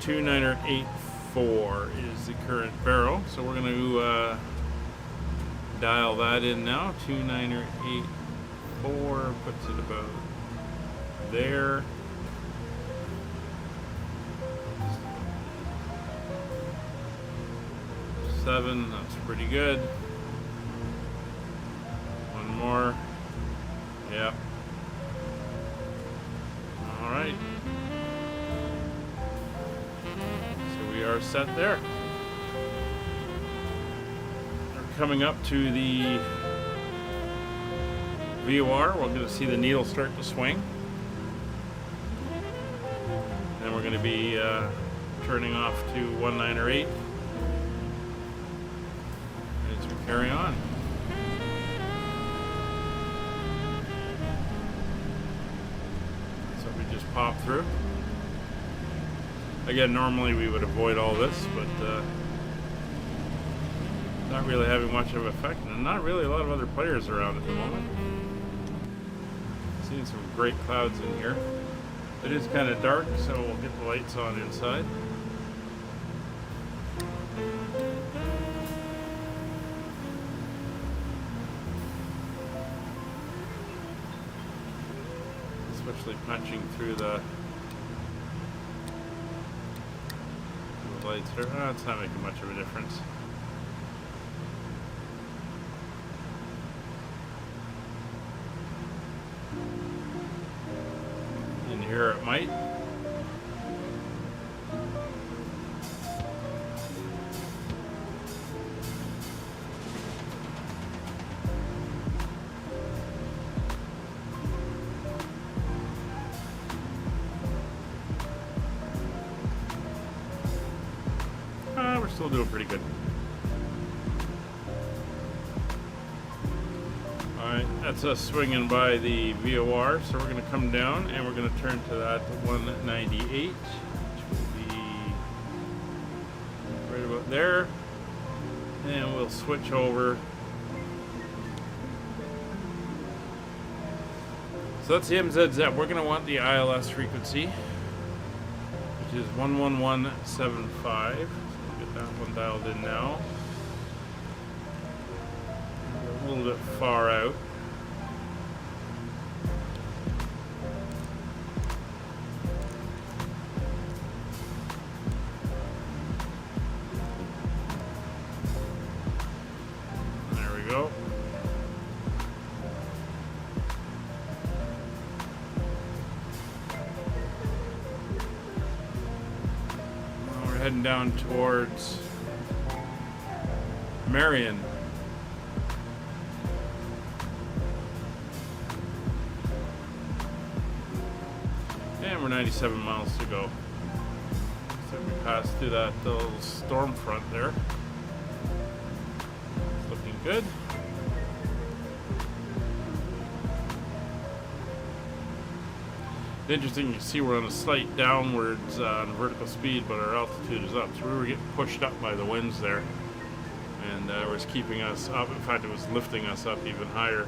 29884 is the current barrel. So we're going to dial that in now. 29884 puts it about there. Seven, that's pretty good. One more. Yep. All right. So we are set there. We're coming up to the VOR, we're going to see the needle start to swing. And we're going to be turning off to 1/9 or 8 as we carry on. So we just pop through. Again, normally we would avoid all this, but not really having much of an effect, and not really a lot of other players around at the moment. Seeing some great clouds in here. It is kind of dark, so we'll get the lights on inside. Especially punching through the lights. It's not making much of a difference. In here it might. We're still doing pretty good. Alright, that's us swinging by the VOR, so we're going to come down and we're going to turn to that 198, which will be right about there, and we'll switch over. So that's the MZZ. We're going to want the ILS frequency, which is 11175. So we'll get that one dialed in now. A little bit far out. There we go. Now we're heading down towards Marion. And we're 97 miles to go. So we passed through that little storm front there. It's looking good. It's interesting, you see we're on a slight downwards on vertical speed, but our altitude is up. So we were getting pushed up by the winds there. And it was keeping us up. In fact, it was lifting us up even higher.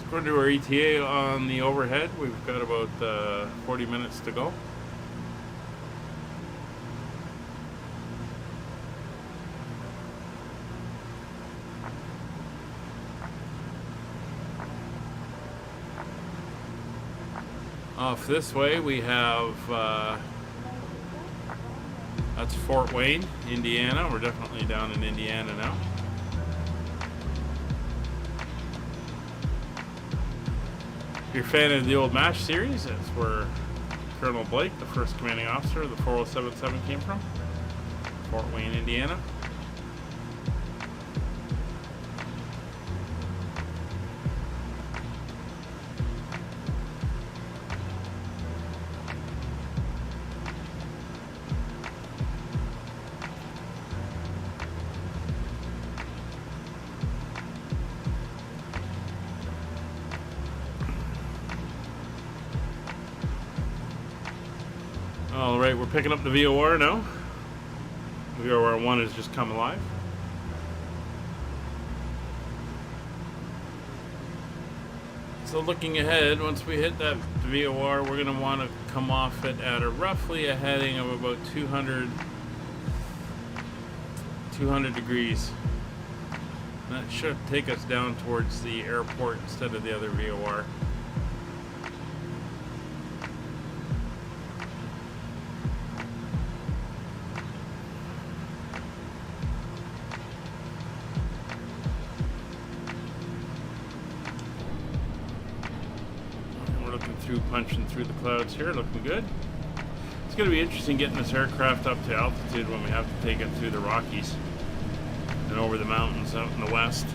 According to our ETA on the overhead, we've got about 40 minutes to go. Off this way we have, that's Fort Wayne, Indiana. We're definitely down in Indiana now. If you're a fan of the old MASH series, that's where Colonel Blake, the first commanding officer of the 4077 came from. Fort Wayne, Indiana. Alright, we're picking up the VOR now. VOR 1 has just come alive. So looking ahead, once we hit that VOR, we're going to want to come off it at roughly a heading of about 200 degrees. And that should take us down towards the airport instead of the other VOR. punching through the clouds here, looking good. It's going to be interesting getting this aircraft up to altitude when we have to take it through the Rockies and over the mountains out in the west.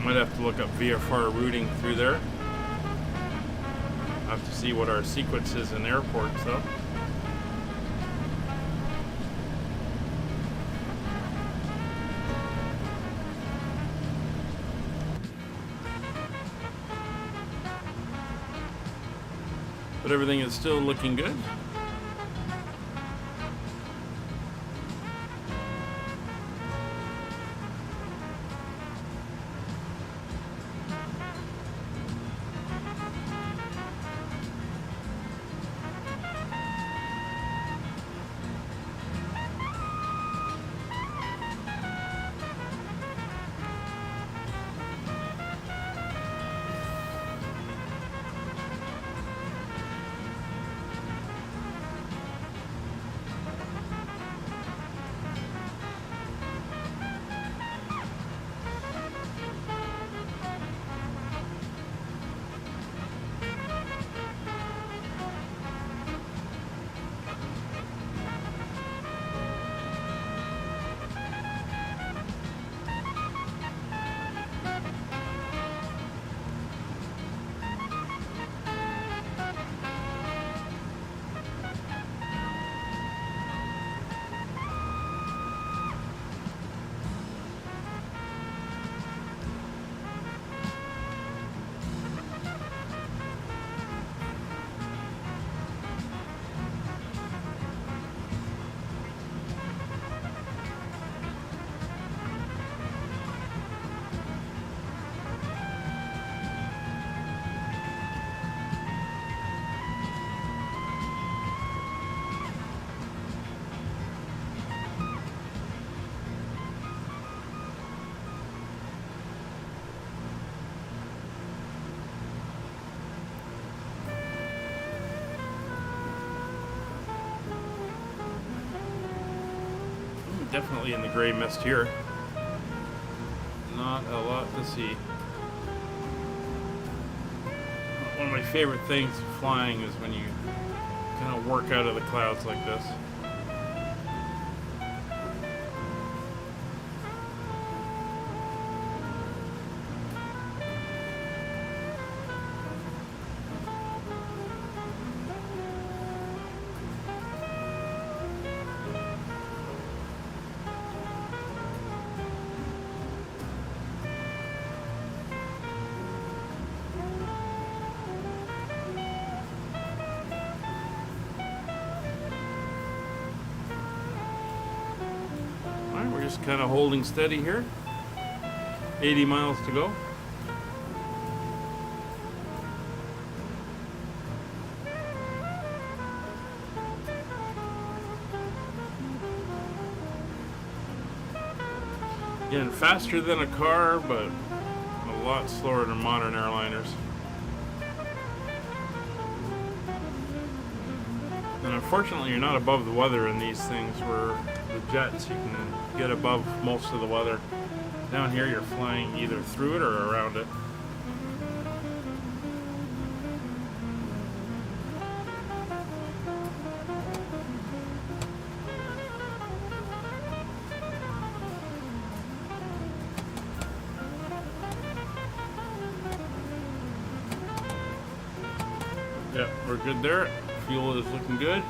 Might have to look up VFR routing through there. Have to see what our sequence is in airports though. But everything is still looking good. Definitely in the gray mist here. Not a lot to see. One of my favorite things flying is when you kind of work out of the clouds like this. We're just kind of holding steady here. 80 miles to go. Again, faster than a car, but a lot slower than modern airliners. And unfortunately, you're not above the weather in these things, where the jets, you can get above most of the weather. Down here, you're flying either through it or around it. Yep, we're good there. Fuel is looking good.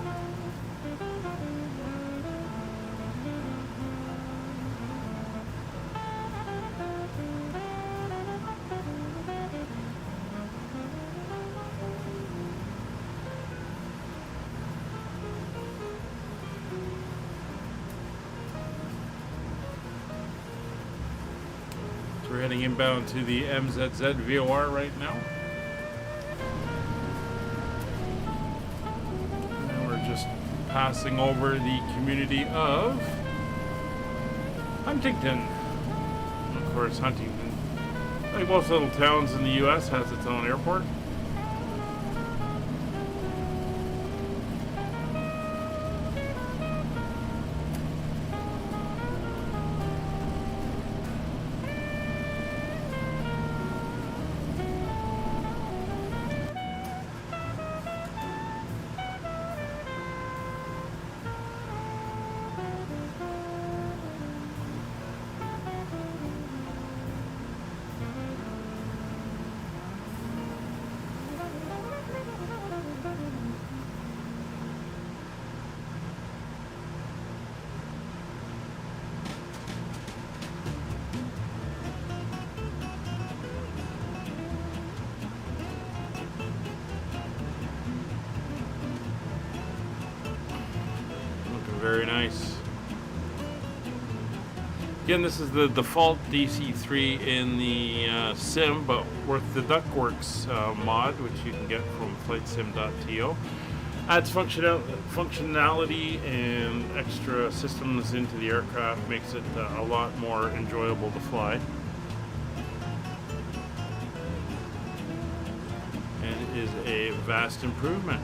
So we're heading inbound to the MZZ VOR right now. Passing over the community of Huntington. Of course, Huntington, like most little towns in the U.S., has its own airport. Very nice. Again, this is the default DC-3 in the sim, but with the Duckworks mod, which you can get from flightsim.to. Adds functionality and extra systems into the aircraft, makes it a lot more enjoyable to fly. And it is a vast improvement.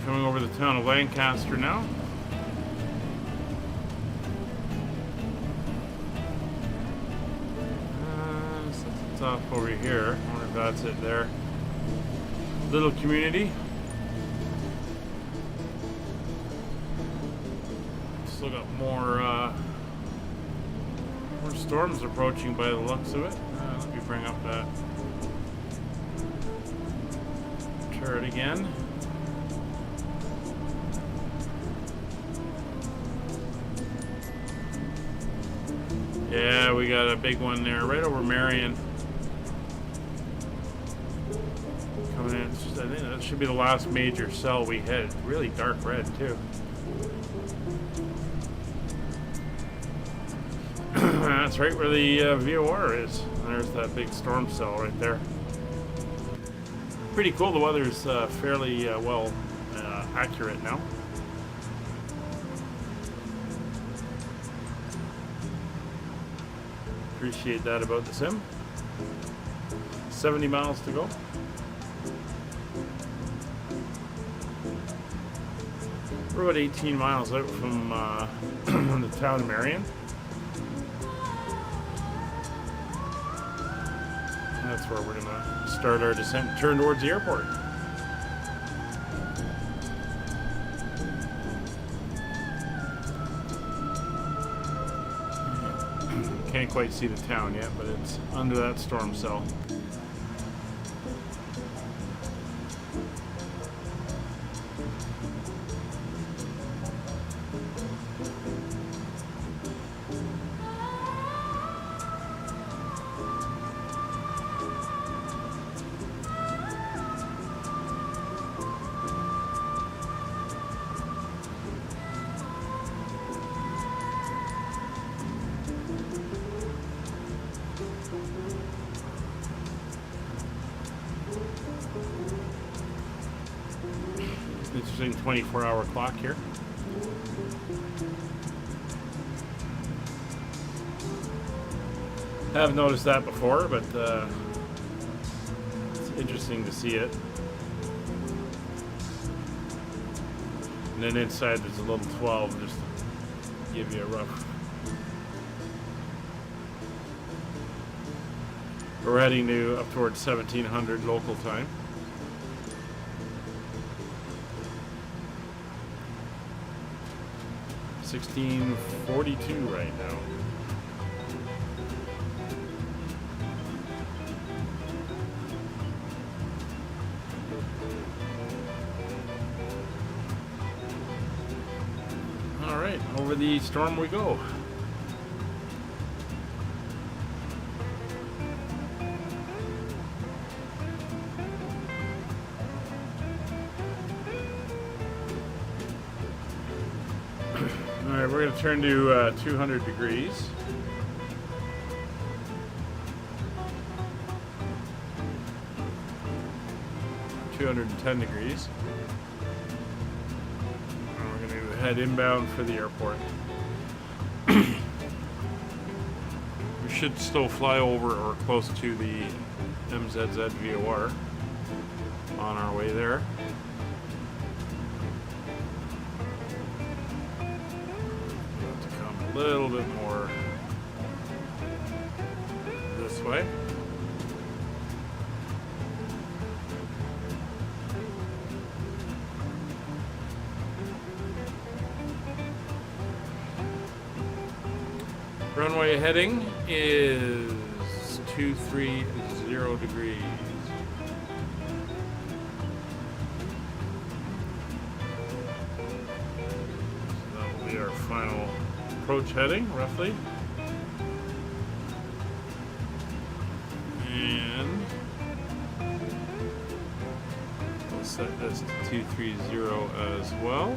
Coming over the town of Lancaster now. It's off over here. I wonder if that's it there. Little community. Still got more storms approaching by the looks of it. Let me bring up that turret again. Yeah, we got a big one there, right over Marion. Coming in, it's just, I think that should be the last major cell we hit. It's really dark red too. That's right where the VOR is. There's that big storm cell right there. Pretty cool. The weather's fairly well accurate now. Appreciate that about the sim. 70 miles to go. We're about 18 miles out from the town of Marion. And that's where we're going to start our descent and turn towards the airport. Can't quite see the town yet, but it's under that storm cell. Interesting 24-hour clock here. I have noticed that before, but it's interesting to see it. And then inside there's a little 12 just to give you a rough. We're heading to up towards 1700 local time. $16.42 right now. All right, over the storm we go. turn to 200 degrees. $210 degrees. And we're going to head inbound for the airport. We should still fly over or close to the MZZ VOR on our way there. Have to come a little bit more this way. Runway heading is 230 degrees. So that will be our final approach heading, roughly. And we'll set this to 230 as well.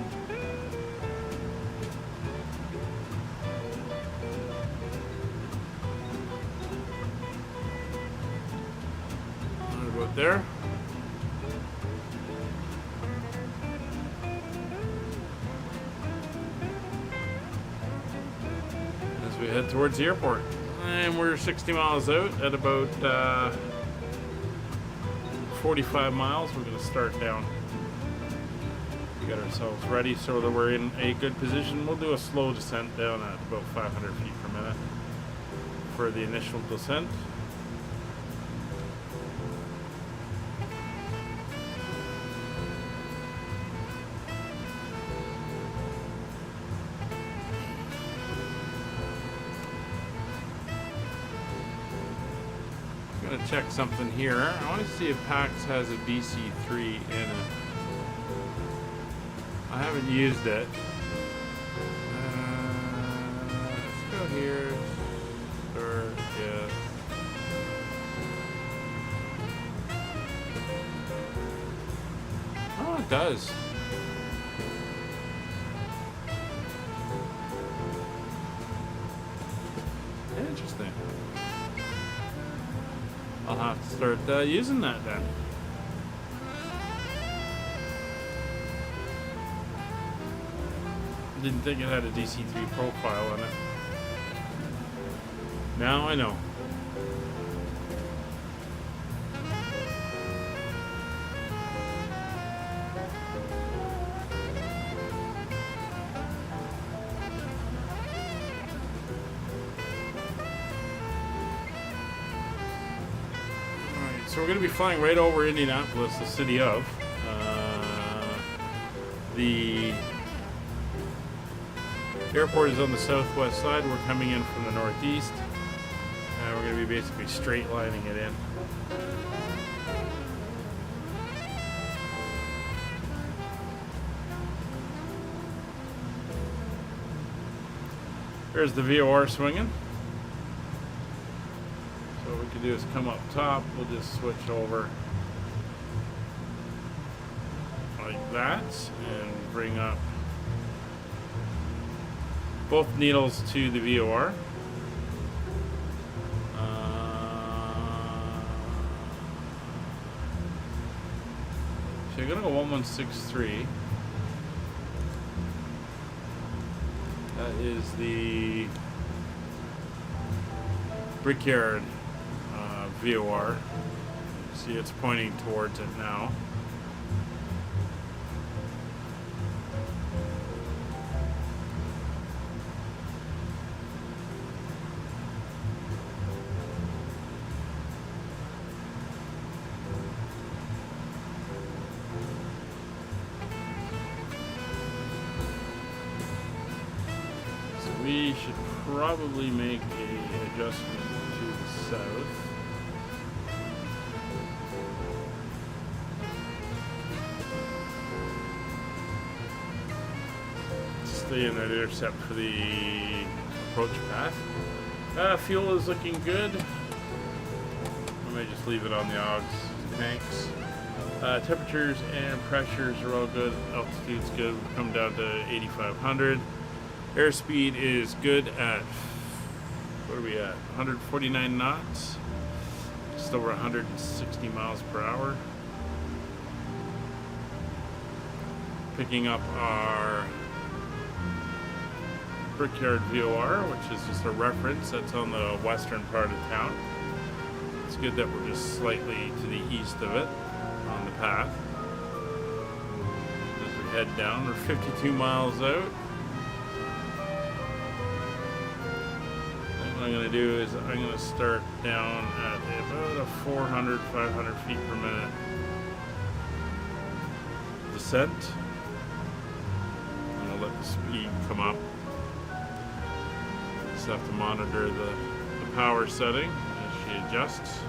There. As we head towards the airport. And we're 60 miles out at about 45 miles. We're going to start down. We got ourselves ready so that we're in a good position. We'll do a slow descent down at about 500 feet per minute for the initial descent. Check something here. I want to see if PAX has a DC-3 in it. I haven't used it. Let's go here. Start, yes. Oh, it does. Interesting. I'll have to start using that then. Didn't think it had a DC-3 profile on it. Now I know. So we're going to be flying right over Indianapolis, the city of. The airport is on the southwest side. We're coming in from the northeast. And we're going to be basically straight lining it in. There's the VOR swinging. So what we can do is come up top. We'll just switch over like that and bring up both needles to the VOR. So you're gonna go 1163. That is the Brickyard VOR. See, it's pointing towards it now. So we should probably make an adjustment to the south. Stay in that intercept for the approach path. Fuel is looking good. I may just leave it on the AUX tanks. Temperatures and pressures are all good. Altitude's good. We've come down to 8,500. Airspeed is good at, what are we at, 149 knots, just over 160 miles per hour. Picking up our Brickyard VOR, which is just a reference that's on the western part of town. It's good that we're just slightly to the east of it on the path. As we head down, we're 52 miles out. What I'm going to do is I'm going to start down at about a 400, 500 feet per minute descent. I'm going to let the speed come up. Just have to monitor the power setting as she adjusts.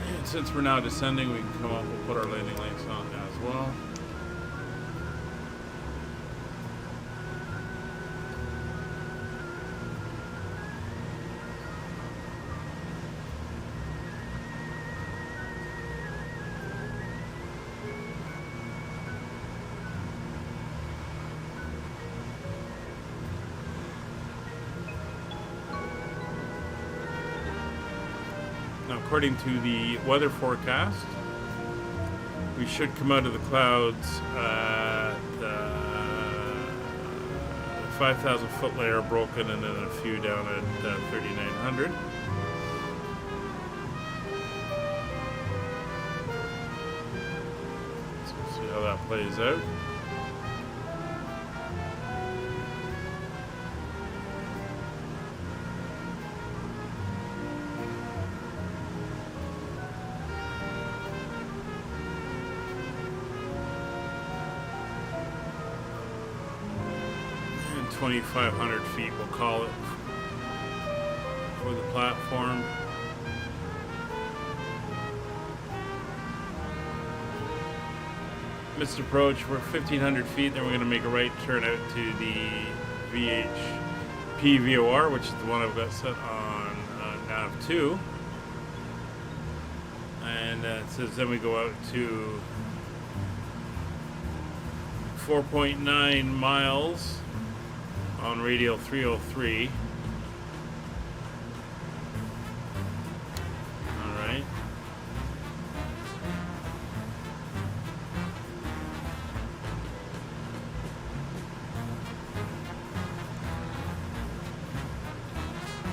And since we're now descending, we can come up and put our landing lights on as well. Now, according to the weather forecast, we should come out of the clouds at 5,000 foot layer broken, and then a few down at 3,900. So we'll see how that plays out. And 2,500 feet, we'll call it, for the platform. Missed approach, we're 1,500 feet, then we're going to make a right turn out to the VHP VOR, which is the one I've got set on nav 2. And it says then we go out to 4.9 miles on radial 303. Alright.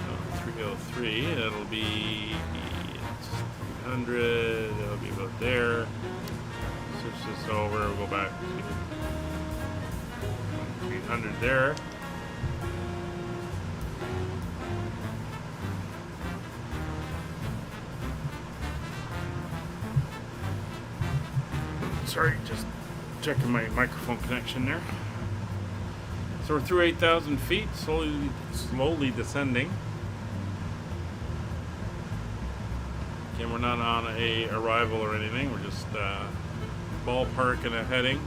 Oh, 303, that'll be 300, that'll be about there. Switch this over, we'll go back to 300 there. Sorry, just checking my microphone connection there. So we're through 8,000 feet, slowly descending. Again, we're not on a arrival or anything. We're just ballparking a heading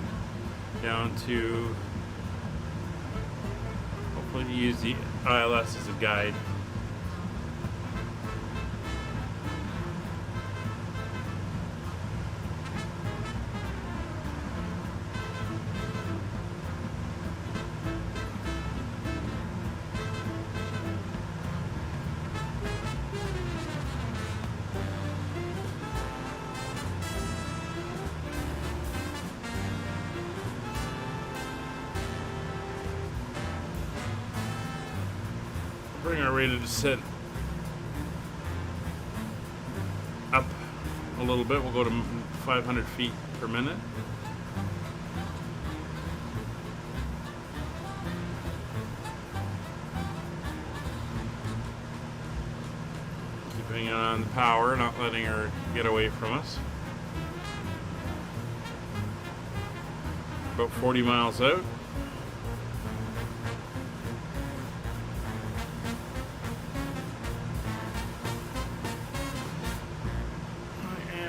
down to, hopefully use the ILS as a guide. Bring our rate of descent up a little bit. We'll go to 500 feet per minute. Keeping on the power, not letting her get away from us. About 40 miles out.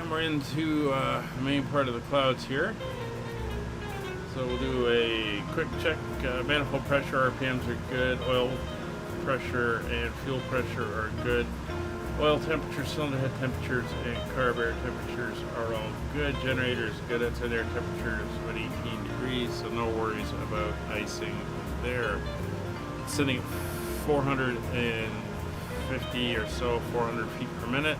We're into the main part of the clouds here. So we'll do a quick check. Manifold pressure, RPMs are good. Oil pressure and fuel pressure are good. Oil temperature, cylinder head temperatures, and carb air temperatures are all good. Generator is good. Outside air temperature is about 18 degrees, so no worries about icing there. It's sitting at 450 or so, 400 feet per minute.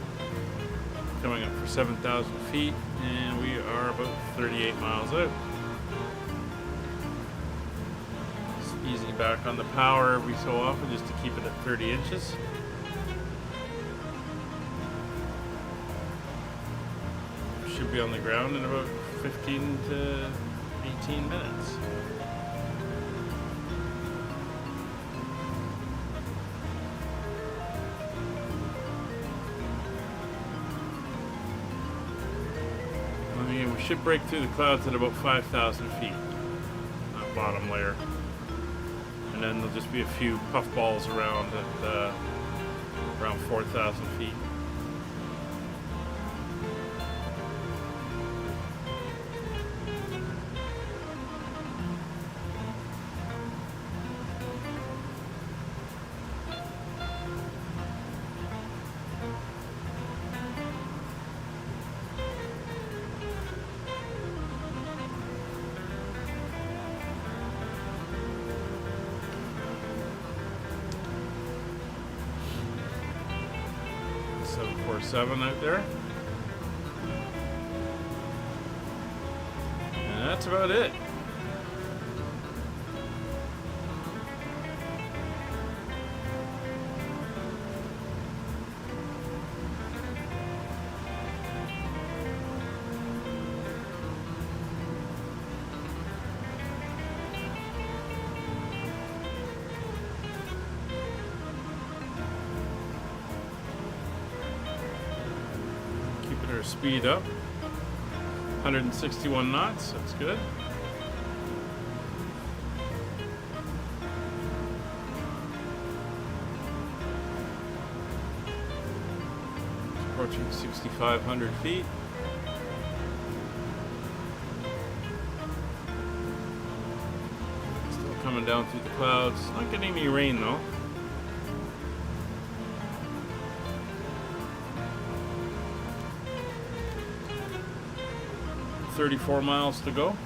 Coming up for 7,000 feet, and we are about 38 miles out. It's easy back on the power every so often just to keep it at 30 inches. Should be on the ground in about 15 to 18 minutes. We should break through the clouds at about 5,000 feet, that bottom layer. And then there'll just be a few puff balls around at around 4,000 feet. Seven out there, and that's about it. Our speed up 161 knots, that's good. Approaching 6,500 feet. Still coming down through the clouds. Not getting any rain though. 34 miles to go.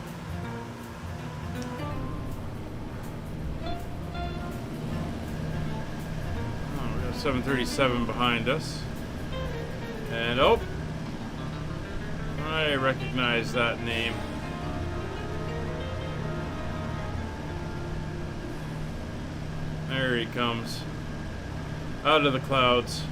Oh, we got 737 behind us. And oh, I recognize that name. There he comes. Out of the clouds.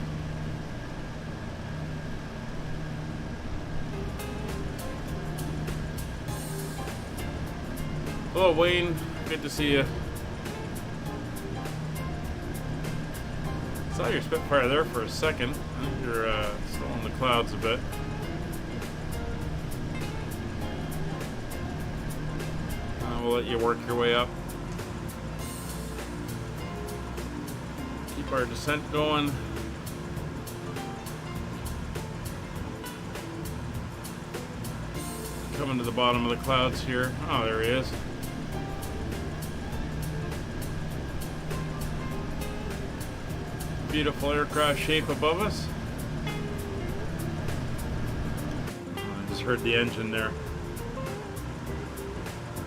Hello, Wayne. Good to see you. Saw your Spitfire there for a second. I think you're still in the clouds a bit. We'll let you work your way up. Keep our descent going. Coming to the bottom of the clouds here. Oh, there he is. Beautiful aircraft shape above us. I just heard the engine there.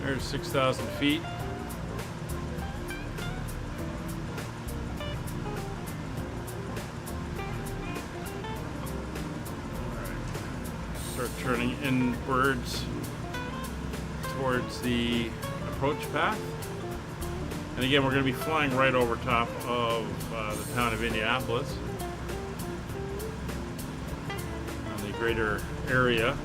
There's 6,000 feet. Start turning inwards towards the approach path. And again, we're going to be flying right over top of the town of Indianapolis, the greater area.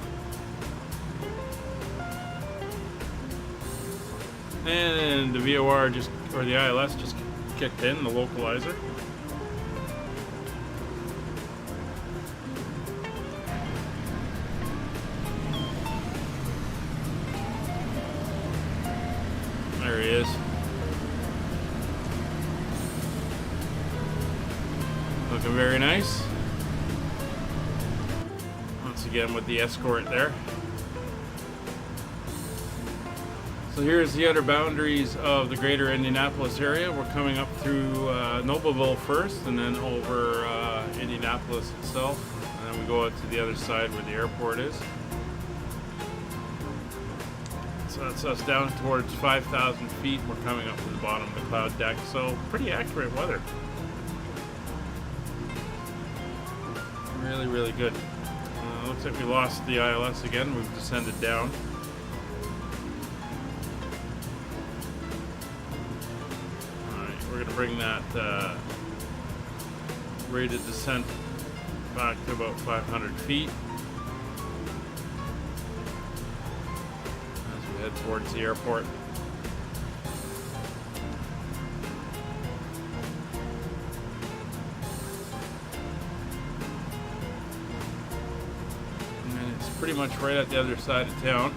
And the VOR just, or the ILS just kicked in, the localizer. There he is. Looking very nice. Once again with the escort there. So here's the outer boundaries of the greater Indianapolis area. We're coming up through Nobleville first, and then over Indianapolis itself, and then we go out to the other side where the airport is. So that's us down towards 5,000 feet. We're coming up to the bottom of the cloud deck, so pretty accurate weather. Really, really good. Looks like we lost the ILS again. We've descended down. We're going to bring that rated descent back to about 500 feet as we head towards the airport. And it's pretty much right at the other side of town.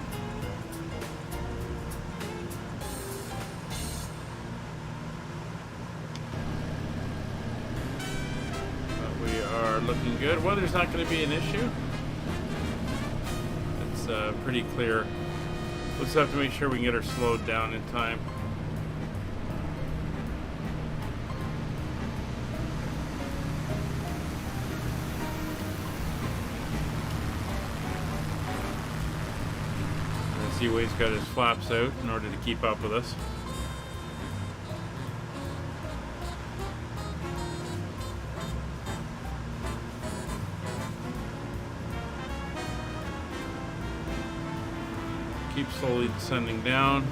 Looking good. Weather's not going to be an issue. It's pretty clear. We'll just have to make sure we can get her slowed down in time. The Seaway's got his flaps out in order to keep up with us. Keep slowly descending down.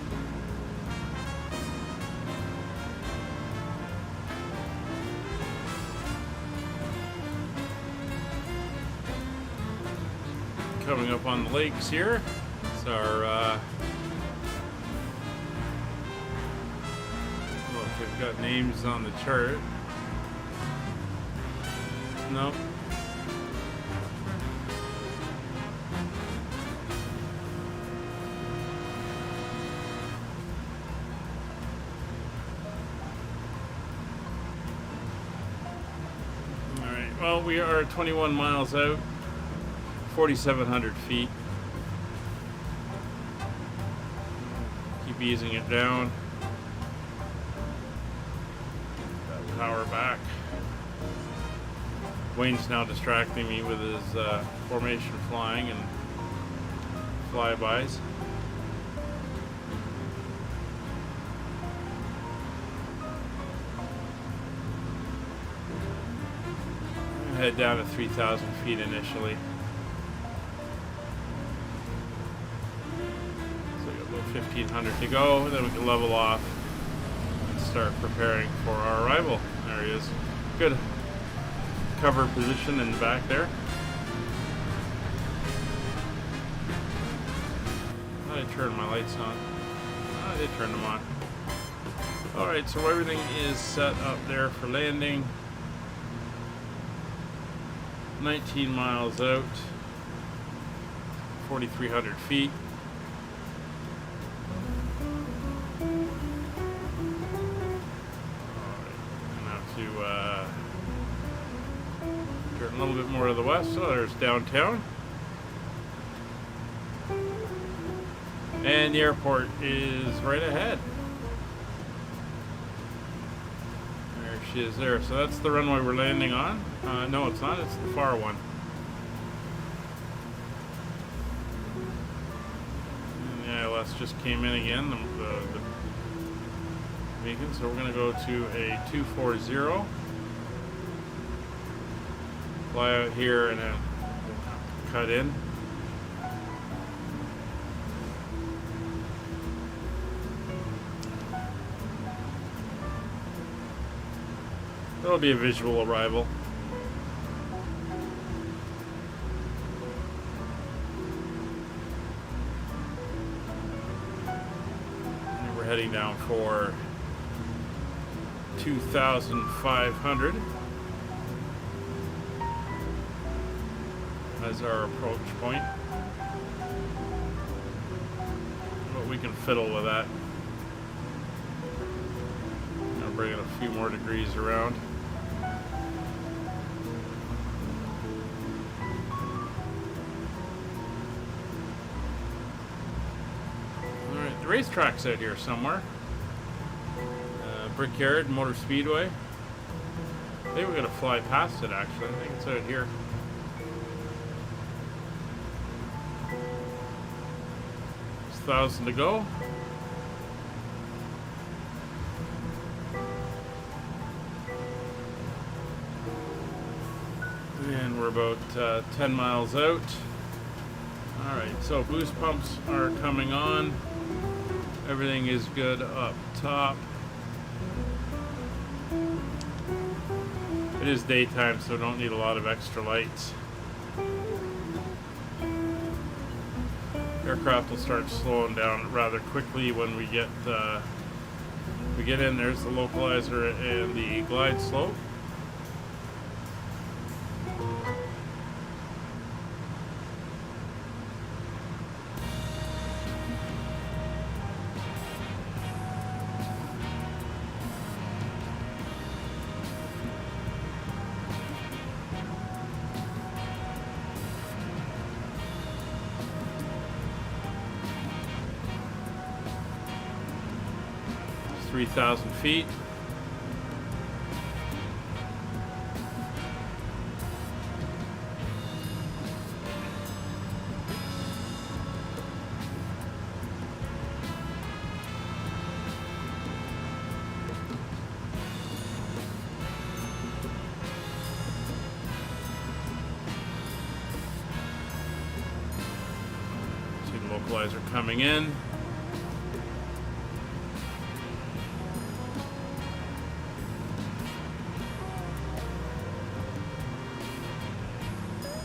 Coming up on the lakes here. It's our look, they've got names on the chart. Nope. Well, we are 21 miles out, 4,700 feet. Keep easing it down. Got power back. Wayne's now distracting me with his formation flying and flybys. Head down to 3,000 feet initially. So we got about 1,500 to go, and then we can level off and start preparing for our arrival. There he is. Good cover position in the back there. I did turn my lights on. I did turn them on. Alright, so everything is set up there for landing. 19 miles out, 4,300 feet. Now to turn a little bit more to the west. So there's downtown. And the airport is right ahead. There she is there. So that's the runway we're landing on. No, it's not. It's the far one. And the ILS just came in again, the beacon. So we're going to go to a 240. Fly out here and then cut in. That'll be a visual arrival. And we're heading down for 2,500 as our approach point. But we can fiddle with that. I'll bring it a few more degrees around. racetrack's out here somewhere. Brickyard, Motor Speedway. I think we're gonna fly past it actually. I think it's out here. It's 1,000 to go. And we're about 10 miles out. Alright, so boost pumps are coming on. Everything is good up top. It is daytime, so don't need a lot of extra lights. Aircraft will start slowing down rather quickly when we get in. There's the localizer and the glide slope. It's 3,000 feet. See the localizer coming in.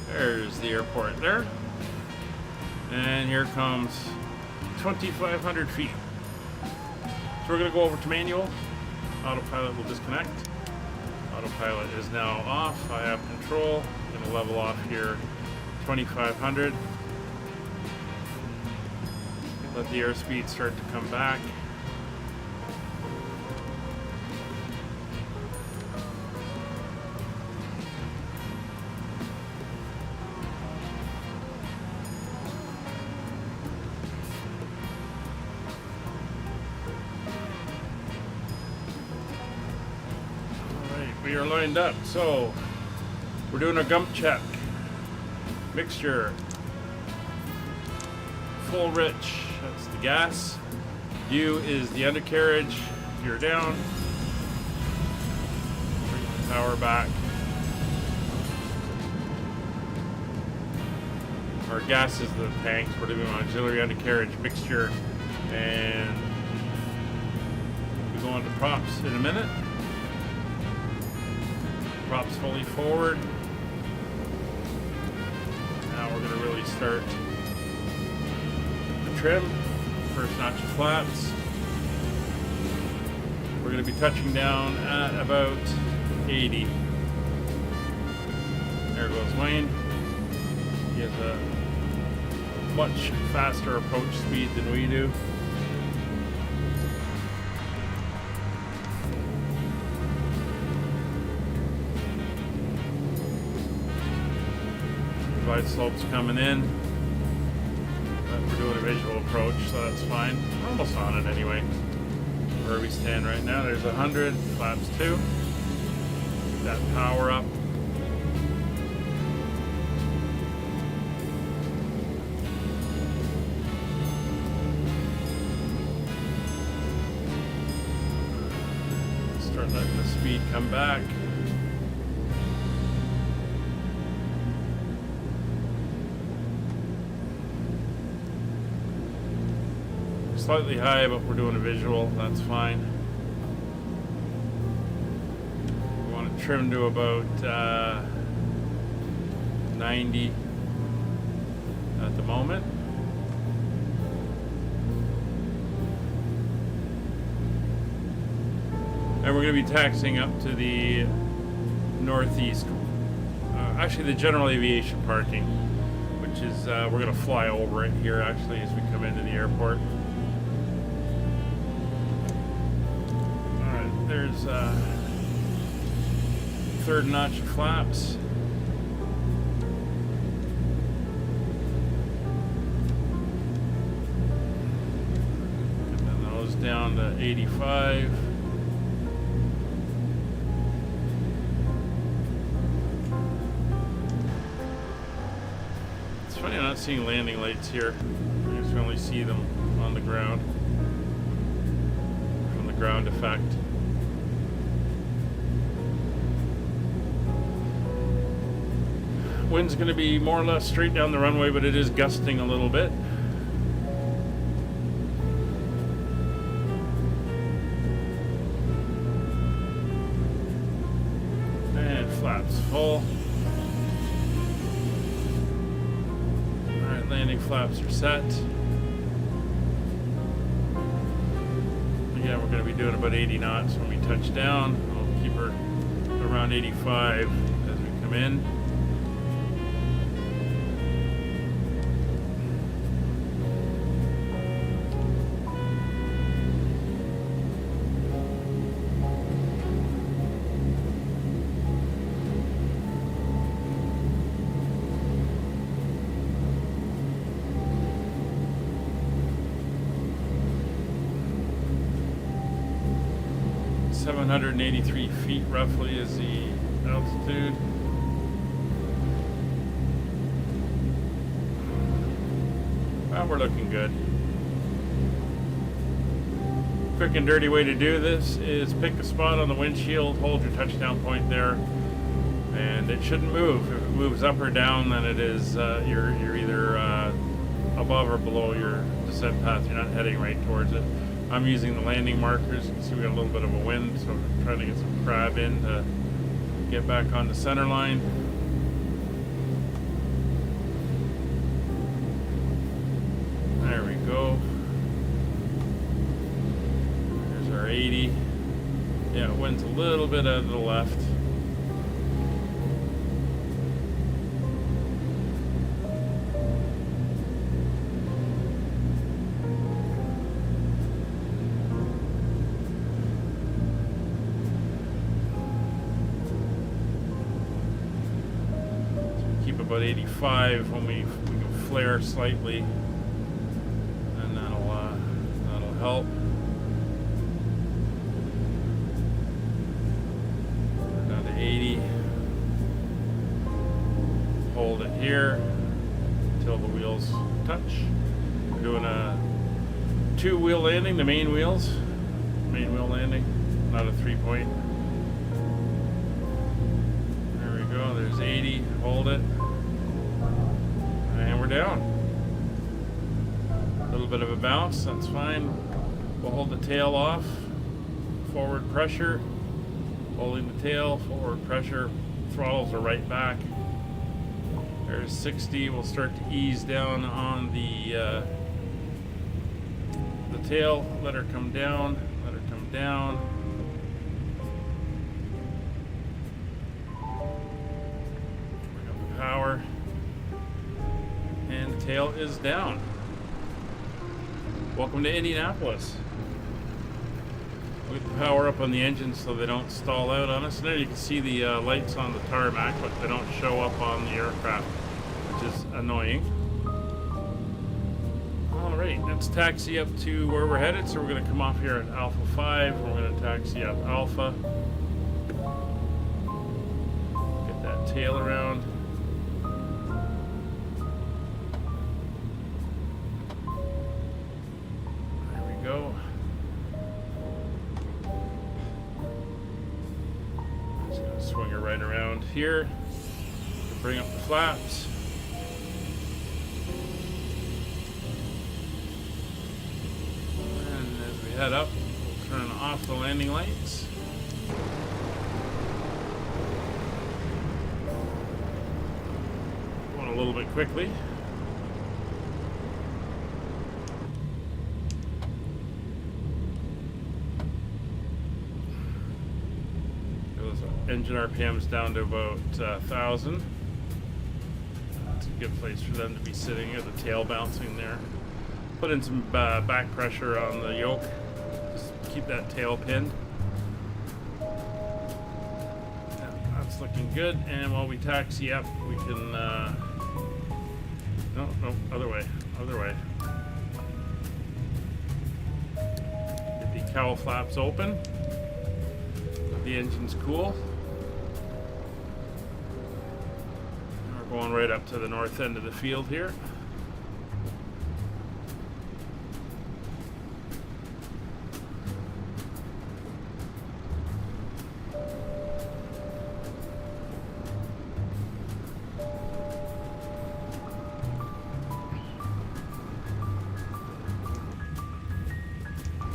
There's the airport there. And here comes 2,500 feet. So we're going to go over to manual. Autopilot will disconnect. Autopilot is now off. I have control. I'm going to level off here 2,500. Let the airspeed start to come back. We are lined up, so we're doing a gump check. Mixture, full rich, that's the gas. U is the undercarriage, gear down. Bring the power back. Our gas is the tanks, we're doing auxiliary undercarriage mixture, and we'll go on to props in a minute. Props fully forward. Now we're going to really start the trim. First notch of flaps. We're going to be touching down at about 80. There goes Wayne. He has a much faster approach speed than we do. Glide slope's coming in, but we're doing a visual approach, so that's fine. We're almost on it anyway. Where we stand right now, there's 100, flaps 2. Get that power up. Start letting the speed come back. Slightly high, but we're doing a visual, that's fine. We want to trim to about 90 at the moment. And we're going to be taxiing up to the northeast, actually the general aviation parking, which is, we're going to fly over it here actually as we come into the airport. There's third notch of flaps. 85. It's funny I'm not seeing landing lights here. I just only see them on the ground from the ground effect. Wind's going to be more or less straight down the runway, but it is gusting a little bit. And flaps full. Alright, landing flaps are set. Again, we're going to be doing about 80 knots when we touch down. We'll keep her around 85 as we come in. Seven 783 feet roughly is the altitude. Well, we're looking good. Quick and dirty way to do this is pick a spot on the windshield, hold your touchdown point there, and it shouldn't move. If it moves up or down, then it is you're either above or below your descent path. You're not heading right towards it. I'm using the landing markers. You can see we got a little bit of a wind, so I'm trying to get some crab in to get back on the center line. There we go. There's our 80. Yeah, wind's a little bit out of the left. About 85 when we can flare slightly, and that'll help. We're down to 80. Hold it here until the wheels touch. We're doing a 2-wheel landing, the main wheel landing, not a 3-point. There we go. There's 80. Hold it. And we're down. A little bit of a bounce, that's fine. We'll hold the tail off. Forward pressure. Holding the tail, forward pressure. Throttles are right back. There's 60. We'll start to ease down on the tail. Let her come down. Let her come down. Bring up the power. And the tail is down. Welcome to Indianapolis. We power up on the engine so they don't stall out on us. There you can see the lights on the tarmac, but they don't show up on the aircraft, which is annoying. Alright, let's taxi up to where we're headed. So we're going to come off here at Alpha 5. We're going to taxi up Alpha. Get that tail around. Go. Just gonna swing her right around here to bring up the flaps. And as we head up, we'll turn off the landing lights. Going a little bit quickly. Engine RPM's down to about 1,000. It's a good place for them to be sitting here, the tail bouncing there. Put in some back pressure on the yoke. Just keep that tail pinned. That's looking good. And while we taxi up, we can... no, other way. Get the cowl flaps open. The engine's cool. We're going right up to the north end of the field here.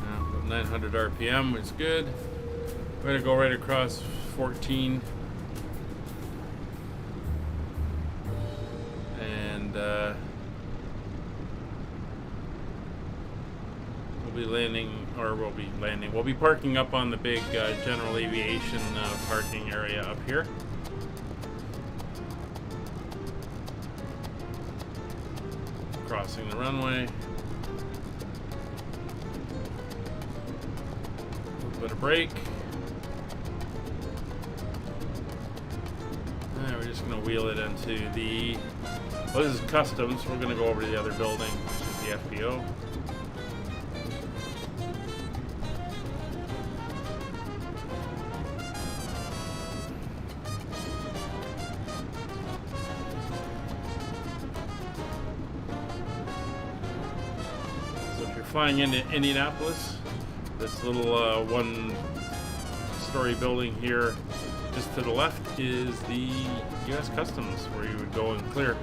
Now, 900 RPM is good. We're going to go right across 14. And we'll be parking up on the big general aviation parking area up here. Crossing the runway. A little bit of brake. And we're just going to wheel it into the... Well, this is custom, so we're going to go over to the other building, which is the FBO. Flying into Indianapolis, this little one-story building here just to the left is the U.S. Customs, where you would go and clear.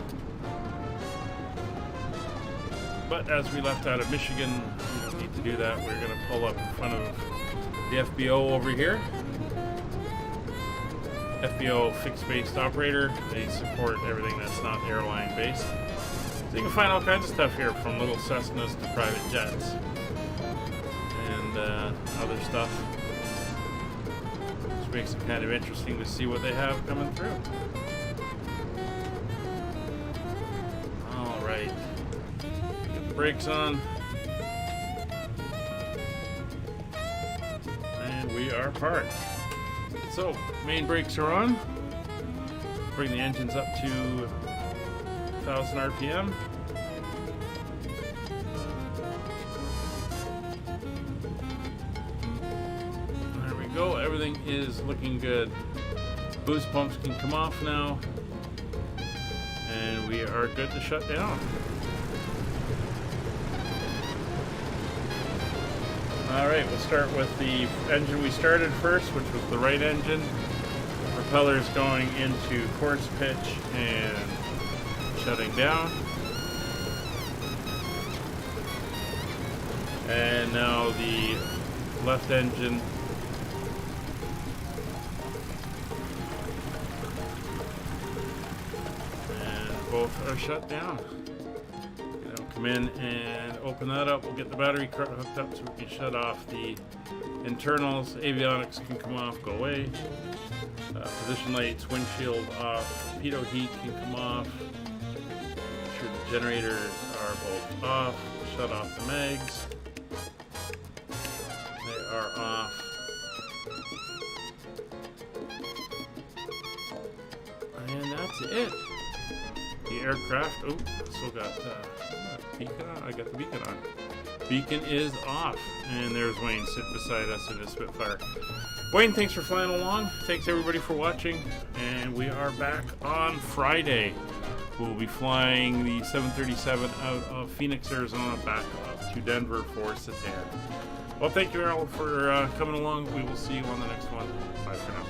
But as we left out of Michigan, we don't need to do that. We're going to pull up in front of the FBO over here. FBO fixed-based operator. They support everything that's not airline-based. So you can find all kinds of stuff here, from little Cessnas to private jets and other stuff, which makes it kind of interesting to see what they have coming through. All right, get the brakes on, and we are parked. So main brakes are on. Bring the engines up to 1,000 RPM. There we go. Everything is looking good. Boost pumps can come off now, and we are good to shut down. All right, we'll start with the engine we started first, which was the right engine. Propellers going into course pitch and shutting down. And now the left engine and both are shut down. It'll come in and open that up. We'll get the battery hooked up so we can shut off the internals. Avionics can come off, go away. Position lights, windshield off, pitot heat can come off. The generators are both off. Shut off the mags. They are off. And that's it. The aircraft. Oh, still got beacon on. I got the beacon on. Beacon is off. And there's Wayne sitting beside us in his Spitfire. Wayne, thanks for flying along. Thanks everybody for watching. And we are back on Friday. We'll be flying the 737 out of Phoenix, Arizona, back up to Denver for Satan. Well, thank you all for coming along. We will see you on the next one. Bye for now.